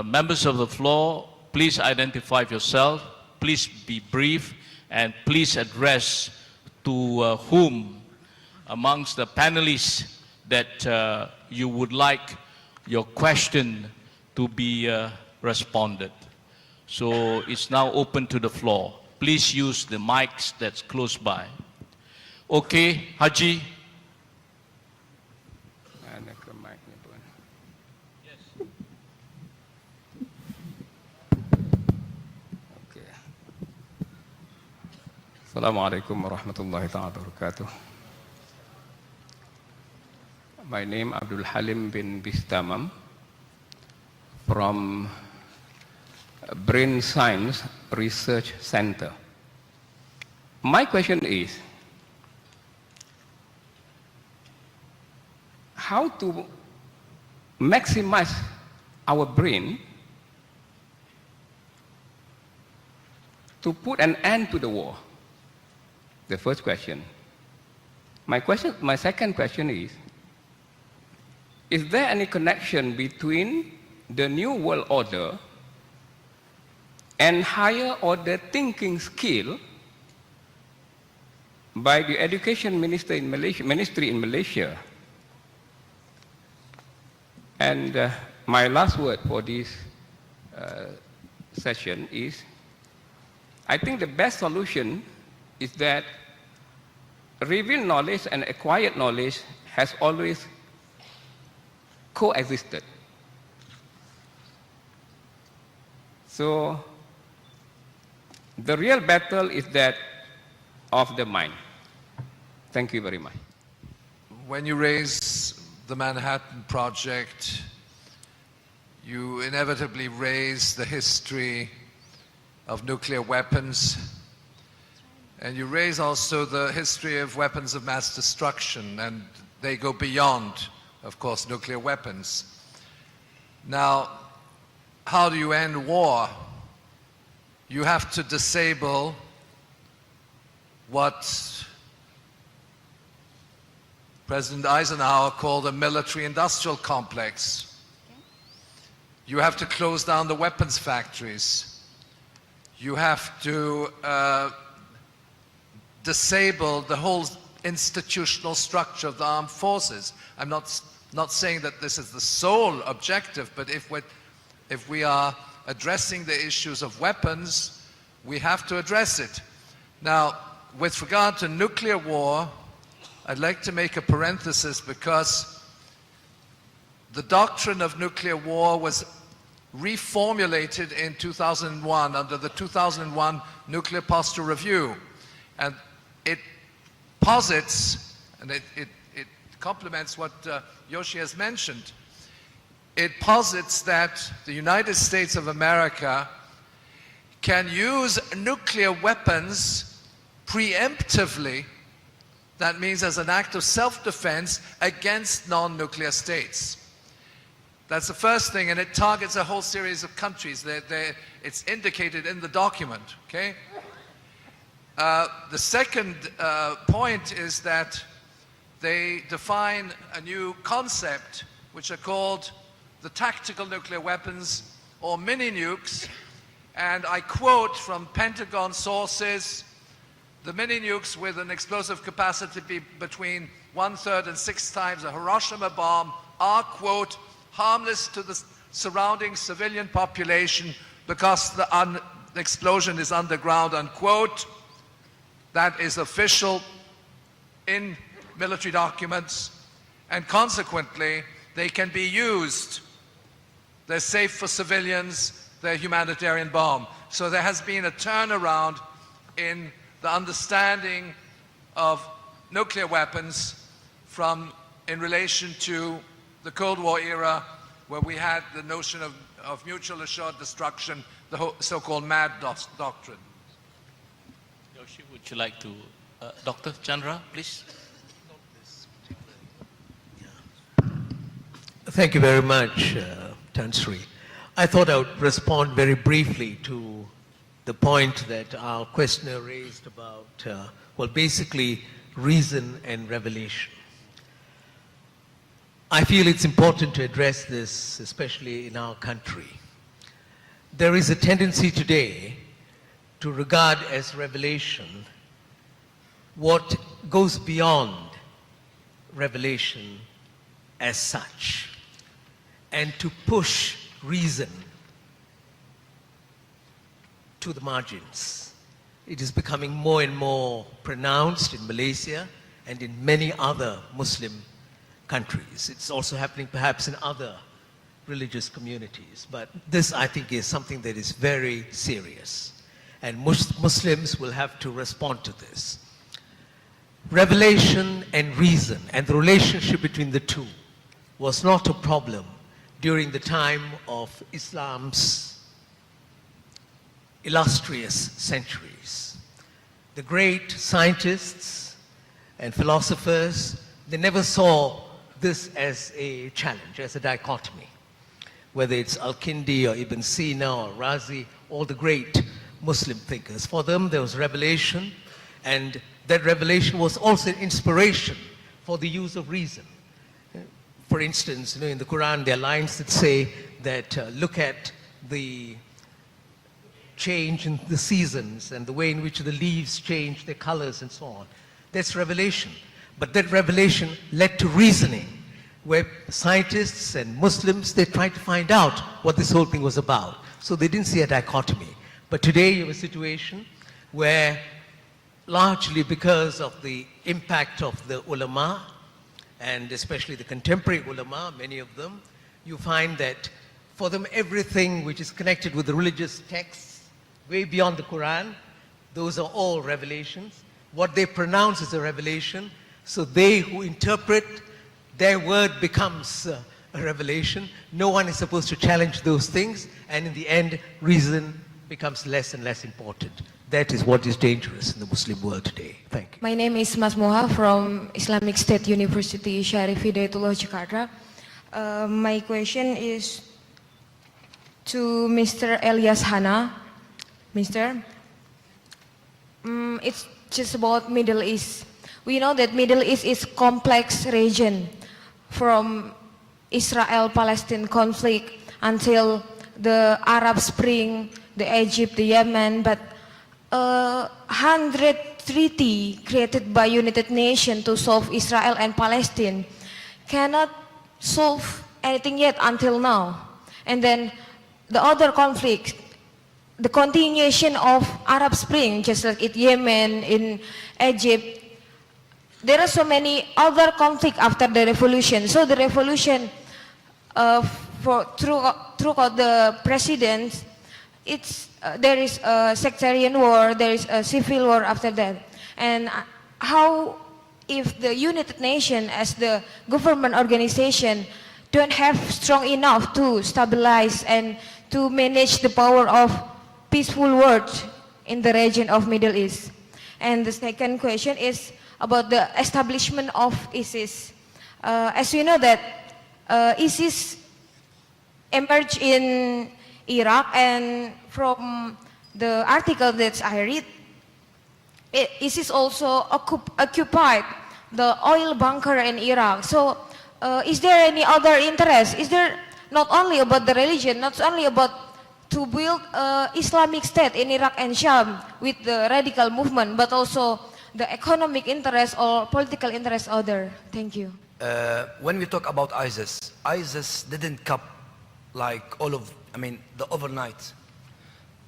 members of the floor, please identify yourself, please be brief, and please address to whom amongst the panelists that you would like your question to be responded. So it's now open to the floor. Please use the mics that's close by. Okay, Haji. Assalamualaikum warahmatullahi wabarakatuh. My name Abdul Halim bin Bistamam from Brain Science Research Center. My question is, how to maximize our brain to put an end to the war? The first question. My second question is there any connection between the New World Order and higher order thinking skill by the Education Ministry in Malaysia And my last word for this session is, I think the best solution is that revealed knowledge and acquired knowledge has always coexisted. So the real battle is that of the mind. Thank you very much. When you raise the Manhattan Project, you inevitably raise the history of nuclear weapons, and you raise also the history of weapons of mass destruction, and they go beyond, of course, nuclear weapons. Now, how do you end war? You have to disable what President Eisenhower called a military-industrial complex. You have to close down the weapons factories. You have to disable the whole institutional structure of the armed forces. I'm not saying that this is the sole objective, but if we are addressing the issues of weapons, we have to address it. Now, with regard to nuclear war, I'd like to make a parenthesis because the doctrine of nuclear war was reformulated in 2001 under the 2001 Nuclear Posture Review. And it posits, and it complements what Yoshi has mentioned, it posits that the United States of America can use nuclear weapons preemptively, that means as an act of self-defense against non-nuclear states. That's the first thing, and it targets a whole series of countries. It's indicated in the document, okay? The second point is that they define a new concept, which are called the tactical nuclear weapons, or mini-nukes, and I quote from Pentagon sources, the mini-nukes with an explosive capacity between 1/3 and 6 times a Hiroshima bomb are, quote, harmless to the surrounding civilian population because the explosion is underground, unquote. That is official in military documents, and consequently, they can be used. They're safe for civilians, they're a humanitarian bomb. So there has been a turnaround in the understanding of nuclear weapons in relation to the Cold War era, where we had the notion of mutual assured destruction, the so-called MAD doctrine. Yoshi, would you like to, Dr. Chandra, please? Thank you very much, Tan Sri. I thought I would respond very briefly to the point that our questioner raised about, well, basically reason and revelation. I feel it's important to address this, especially in our country. There is a tendency today to regard as revelation what goes beyond revelation as such, and to push reason to the margins. It is becoming more and more pronounced in Malaysia and in many other Muslim countries. It's also happening perhaps in other religious communities. But this, I think, is something that is very serious. And Muslims will have to respond to this. Revelation and reason and the relationship between the two was not a problem during the time of Islam's illustrious centuries. The great scientists and philosophers, they never saw this as a challenge, as a dichotomy. Whether it's Al-Kindi or Ibn Sina or Razi, all the great Muslim thinkers. For them, there was revelation, and that revelation was also an inspiration for the use of reason. For instance, in the Quran, there are lines that say that look at the change in the seasons and the way in which the leaves change their colors and so on. That's revelation. But that revelation led to reasoning. where scientists and Muslims, they tried to find out what this whole thing was about. So they didn't see a dichotomy. But today you have a situation where, largely because of the impact of the ulama, and especially the contemporary ulama, many of them, you find that for them everything which is connected with the religious texts, way beyond the Quran, those are all revelations. What they pronounce is a revelation, so they who interpret, their word becomes a revelation. No one is supposed to challenge those things, and in the end, reason becomes less and less important. That is what is dangerous in the Muslim world today. Thank you. My name is Mas Moha from Islamic State University, Syarif Hidayatullah, Jakarta. My question is to Mr. Elias Hana. Mr. It's just about Middle East. We know that Middle East is complex region from Israel-Palestine conflict until the Arab Spring, the Egypt, the Yemen, but 100 treaty created by United Nations to solve Israel and Palestine cannot solve anything yet until now. And then the other conflict, the continuation of Arab Spring, just like in Yemen, in Egypt, there are so many other conflicts after the revolution. So the revolution throughout the presidents, there is a sectarian war, there is a civil war after that. And how, if the United Nations as the government organization don't have strong enough to stabilize and to manage the power of peaceful world in the region of Middle East? And the second question is about the establishment of ISIS. As we know that ISIS emerged in Iraq, and from the article that I read, ISIS also occupied the oil bunker in Iraq. So is there any other interest? Is there not only about the religion, not only about to build Islamic State in Iraq and Sham with the radical movement, but also the economic interest or political interest other? Thank you. When we talk about ISIS, ISIS didn't come like the overnight.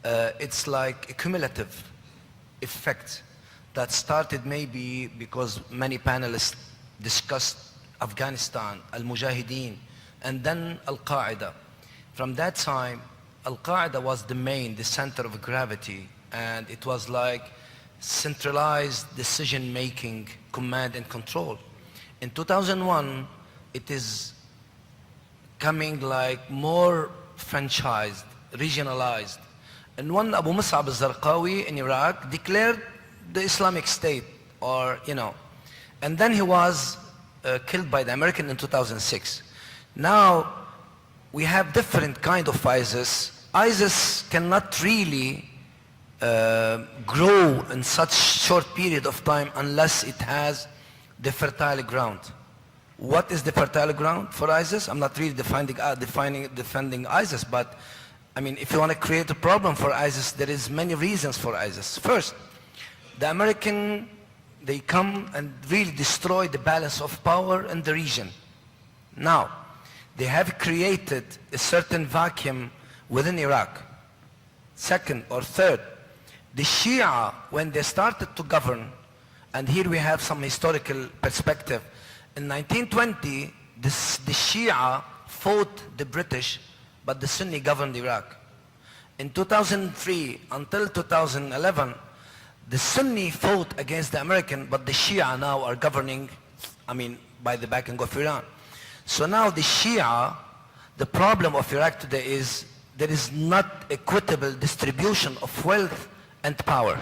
It's like a cumulative effect that started maybe because many panelists discussed Afghanistan, Al-Mujahideen, and then Al-Qaeda. From that time, Al-Qaeda was the center of gravity, and it was like centralized decision-making, command and control. In 2001, it is coming like more franchised, regionalized. And one Abu Mus'ab al-Zarqawi in Iraq declared the Islamic State, and then he was killed by the American in 2006. Now, we have different kind of ISIS. ISIS cannot really grow in such short period of time unless it has the fertile ground. What is the fertile ground for ISIS? I'm not really defending ISIS, but if you want to create a problem for ISIS, there is many reasons for ISIS. First, the American, they come and really destroy the balance of power in the region. Now, they have created a certain vacuum within Iraq. Second or third, the Shia, when they started to govern, and here we have some historical perspective, in 1920, the Shia fought the British, but the Sunni governed Iraq. In 2003 until 2011, the Sunni fought against the American, but the Shia now are governing, by the backing of Iran. So now the Shia, the problem of Iraq today is there is not equitable distribution of wealth and power.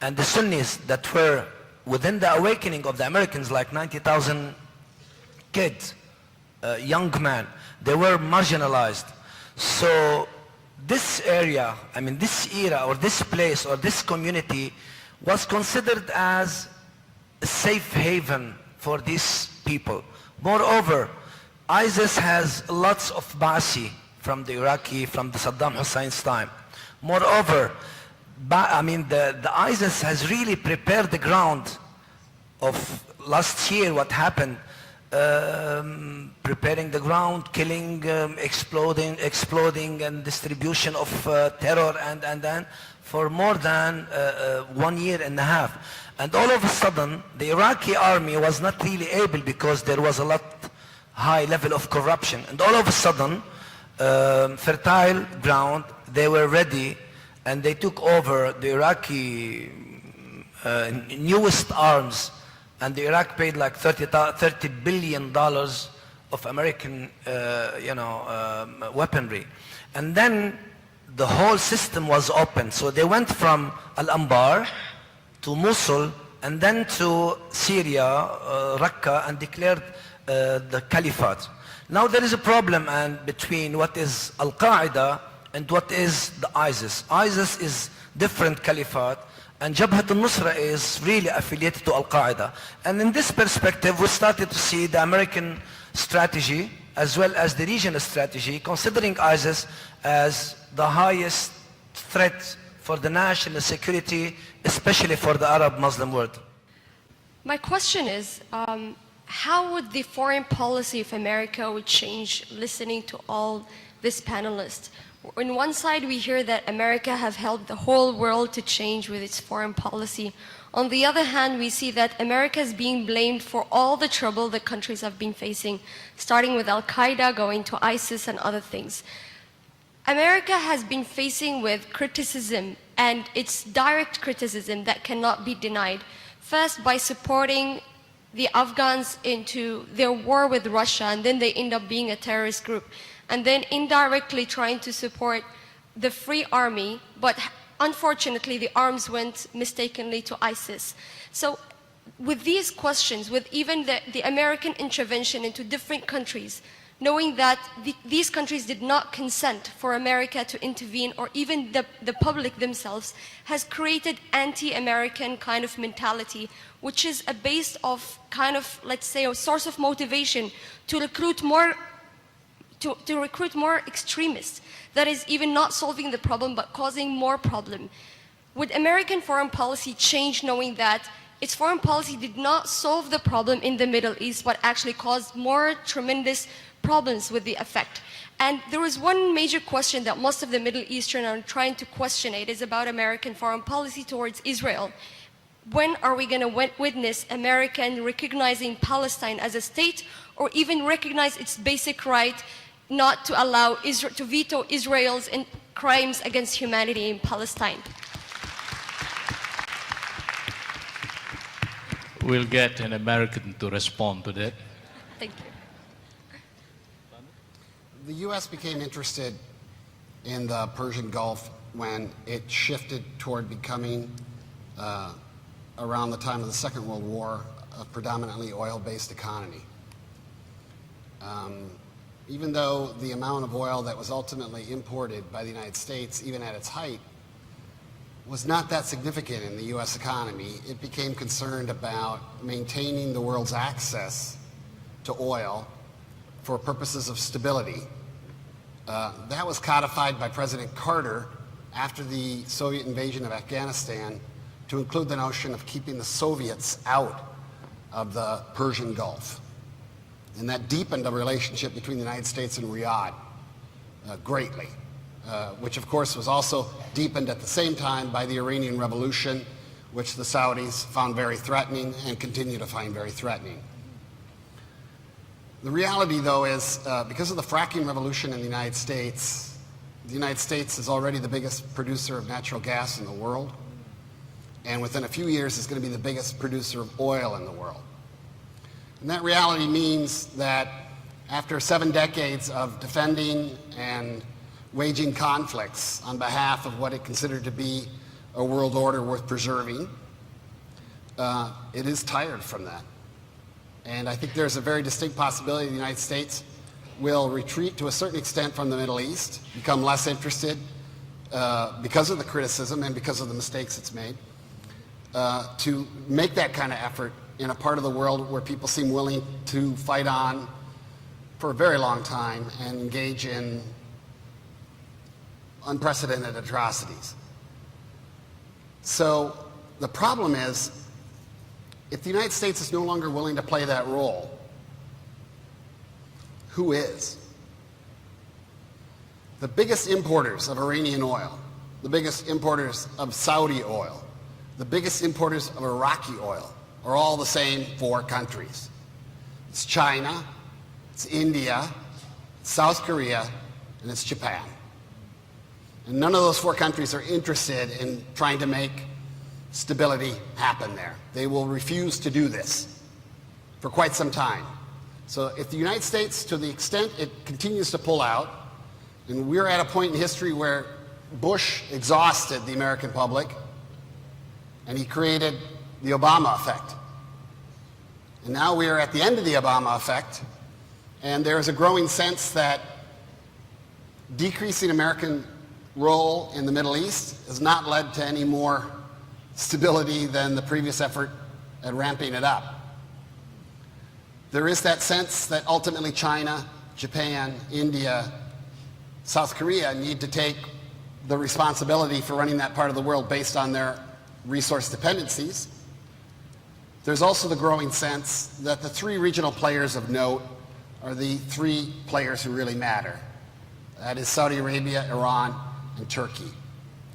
And the Sunnis that were within the awakening of the Americans, like 90,000 kids, young men, they were marginalized. So this area, this era or this place or this community was considered as a safe haven for these people. Moreover, ISIS has lots of Ba'asi from the Iraqi, from the Saddam Hussein's time. Moreover, the ISIS has really prepared the ground of last year what happened preparing the ground, killing, exploding and distribution of terror and then for more than 1 year and a half. And all of a sudden, the Iraqi army was not really able because there was a lot high level of corruption. And all of a sudden, fertile ground, they were ready and they took over the Iraqi newest arms, and the Iraq paid like $30 billion of American weaponry. And then the whole system was open. So they went from Al-Anbar to Mosul and then to Syria, Raqqa, and declared the caliphate. Now there is a problem between what is Al-Qaeda and what is the ISIS. ISIS is different caliphate, and Jabhat al-Nusra is really affiliated to Al-Qaeda. And in this perspective, we started to see the American strategy as well as the regional strategy, considering ISIS as the highest threat for the national security, especially for the Arab Muslim world. My question is, how would the foreign policy of America would change listening to all these panelists? On one side, we hear that America have helped the whole world to change with its foreign policy. On the other hand, we see that America is being blamed for all the trouble the countries have been facing, starting with Al-Qaeda, going to ISIS and other things. America has been facing with criticism, and it's direct criticism that cannot be denied. First, by supporting the Afghans into their war with Russia, and then they end up being a terrorist group. And then indirectly trying to support the Free Army, but unfortunately the arms went mistakenly to ISIS. So with these questions, with even the American intervention into different countries, knowing that these countries did not consent for America to intervene, or even the public themselves, has created anti-American kind of mentality, which is a base of kind of, let's say, a source of motivation to recruit more extremists, that is even not solving the problem but causing more problem. Would American foreign policy change knowing that its foreign policy did not solve the problem in the Middle East but actually caused more tremendous problems with the effect? And there is one major question that most of the Middle Eastern are trying to question. It is about American foreign policy towards Israel. When are we going to witness American recognizing Palestine as a state, or even recognize its basic right not to allow Israel to veto Israel's crimes against humanity in Palestine? We'll get an American to respond to that. Thank you. The U.S. became interested in the Persian Gulf when it shifted toward becoming, around the time of the Second World War, a predominantly oil-based economy. Even though the amount of oil that was ultimately imported by the United States, even at its height, was not that significant in the U.S. economy, it became concerned about maintaining the world's access to oil for purposes of stability. That was codified by President Carter after the Soviet invasion of Afghanistan to include the notion of keeping the Soviets out of the Persian Gulf. And that deepened the relationship between the United States and Riyadh greatly, which of course was also deepened at the same time by the Iranian Revolution, which the Saudis found very threatening and continue to find very threatening. The reality, though, is because of the fracking revolution in the United States is already the biggest producer of natural gas in the world, and within a few years is going to be the biggest producer of oil in the world. And that reality means that after 7 decades of defending and waging conflicts on behalf of what it considered to be a world order worth preserving, it is tired from that. And I think there's a very distinct possibility the United States will retreat to a certain extent from the Middle East, become less interested because of the criticism and because of the mistakes it's made, to make that kind of effort in a part of the world where people seem willing to fight on for a very long time and engage in unprecedented atrocities. So the problem is, if the United States is no longer willing to play that role, who is? The biggest importers of Iranian oil, the biggest importers of Saudi oil, the biggest importers of Iraqi oil are all the same four countries. It's China, it's India, it's South Korea, and it's Japan. And none of those four countries are interested in trying to make stability happen there. They will refuse to do this for quite some time. So if the United States, to the extent it continues to pull out, and we're at a point in history where Bush exhausted the American public, and he created the Obama effect. And now we are at the end of the Obama effect, and there is a growing sense that decreasing American role in the Middle East has not led to any more stability than the previous effort at ramping it up. There is that sense that ultimately China, Japan, India, South Korea need to take the responsibility for running that part of the world based on their resource dependencies. There's also the growing sense that the three regional players of note are the three players who really matter. That is Saudi Arabia, Iran, and Turkey.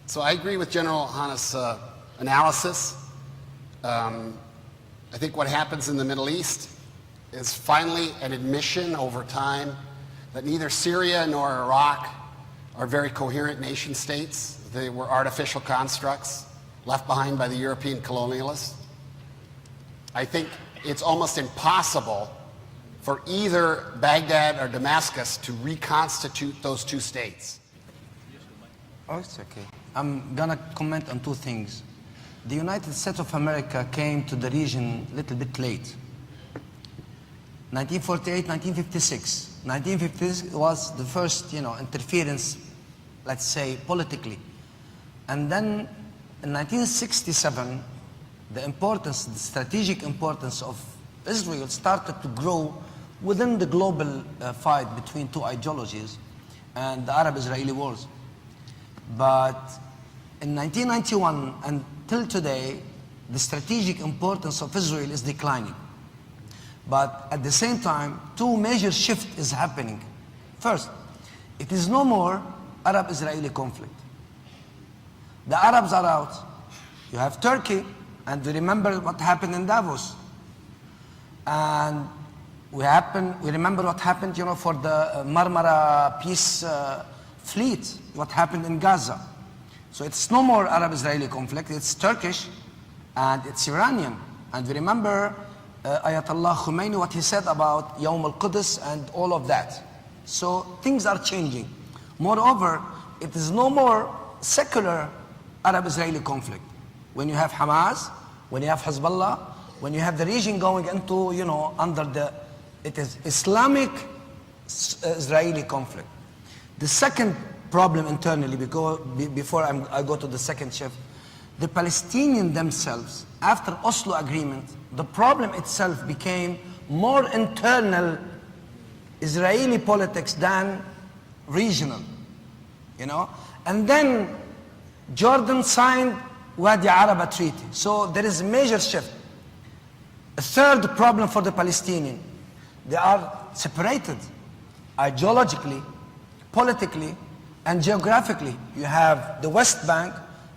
So I agree with General Hanna's analysis. I think what happens in the Middle East is finally an admission over time that neither Syria nor Iraq are very coherent nation states. They were artificial constructs left behind by the European colonialists. I think it's almost impossible for either Baghdad or Damascus to reconstitute those two states. Oh, it's okay. I'm gonna comment on two things. The United States of America came to the region a little bit late. 1948, 1956. 1956 was the first, interference, let's say, politically. And then in 1967, the strategic importance of Israel started to grow within the global fight between two ideologies and the Arab-Israeli wars. But in 1991 until today, the strategic importance of Israel is declining. But at the same time, two major shifts is happening. First, it is no more Arab-Israeli conflict. The Arabs are out. You have Turkey, and we remember what happened in Davos. And we remember what happened, for the Marmara peace fleet, what happened in Gaza. So it's no more Arab-Israeli conflict, it's Turkish and it's Iranian. And we remember Ayatollah Khomeini, what he said about Yawm al-Quds and all of that. So things are changing. Moreover, it is no more secular Arab-Israeli conflict. When you have Hamas, when you have Hezbollah, when you have the region going into, it is Islamic Israeli conflict. The second problem internally, before I go to the second shift, the Palestinians themselves, after Oslo agreement, the problem itself became more internal Israeli politics than regional, And then Jordan signed Wadi Araba Treaty. So there is a major shift. A third problem for the Palestinians, they are separated ideologically, politically, and geographically. You have the West Bank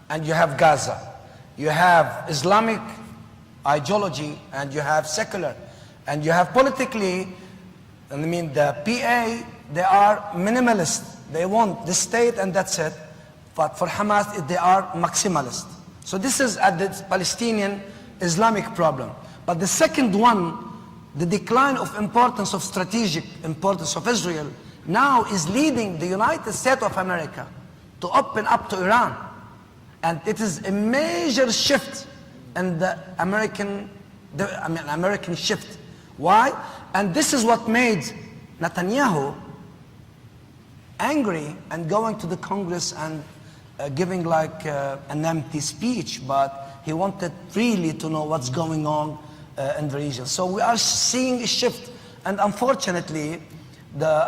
and you have Gaza. You have Islamic ideology and you have secular. And you have politically, the PA, they are minimalist. They want the state and that's it. But for Hamas, they are maximalist. So this is at the Palestinian Islamic problem. But the second one, the decline of importance of strategic importance of Israel, now is leading the United States of America to open up to Iran. And it is a major shift in the American shift. Why? And this is what made Netanyahu angry and going to the Congress and giving like an empty speech, but he wanted really to know what's going on in the region. So we are seeing a shift, and unfortunately, the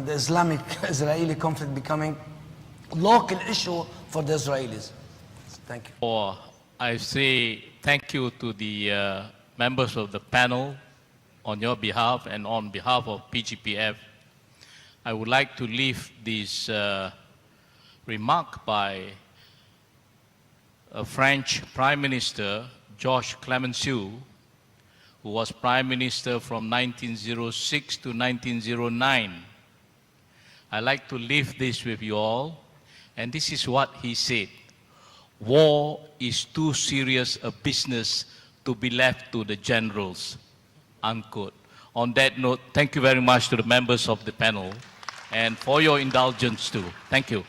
Islamic Israeli conflict becoming a local issue for the Israelis. Thank you. I say thank you to the members of the panel on your behalf and on behalf of PGPF, I would like to leave this remark by a French Prime Minister, Georges Clemenceau, who was Prime Minister from 1906 to 1909. I like to leave this with you all, and this is what he said: war is too serious a business to be left to the generals, unquote. On that note, thank you very much to the members of the panel, and for your indulgence too. Thank you.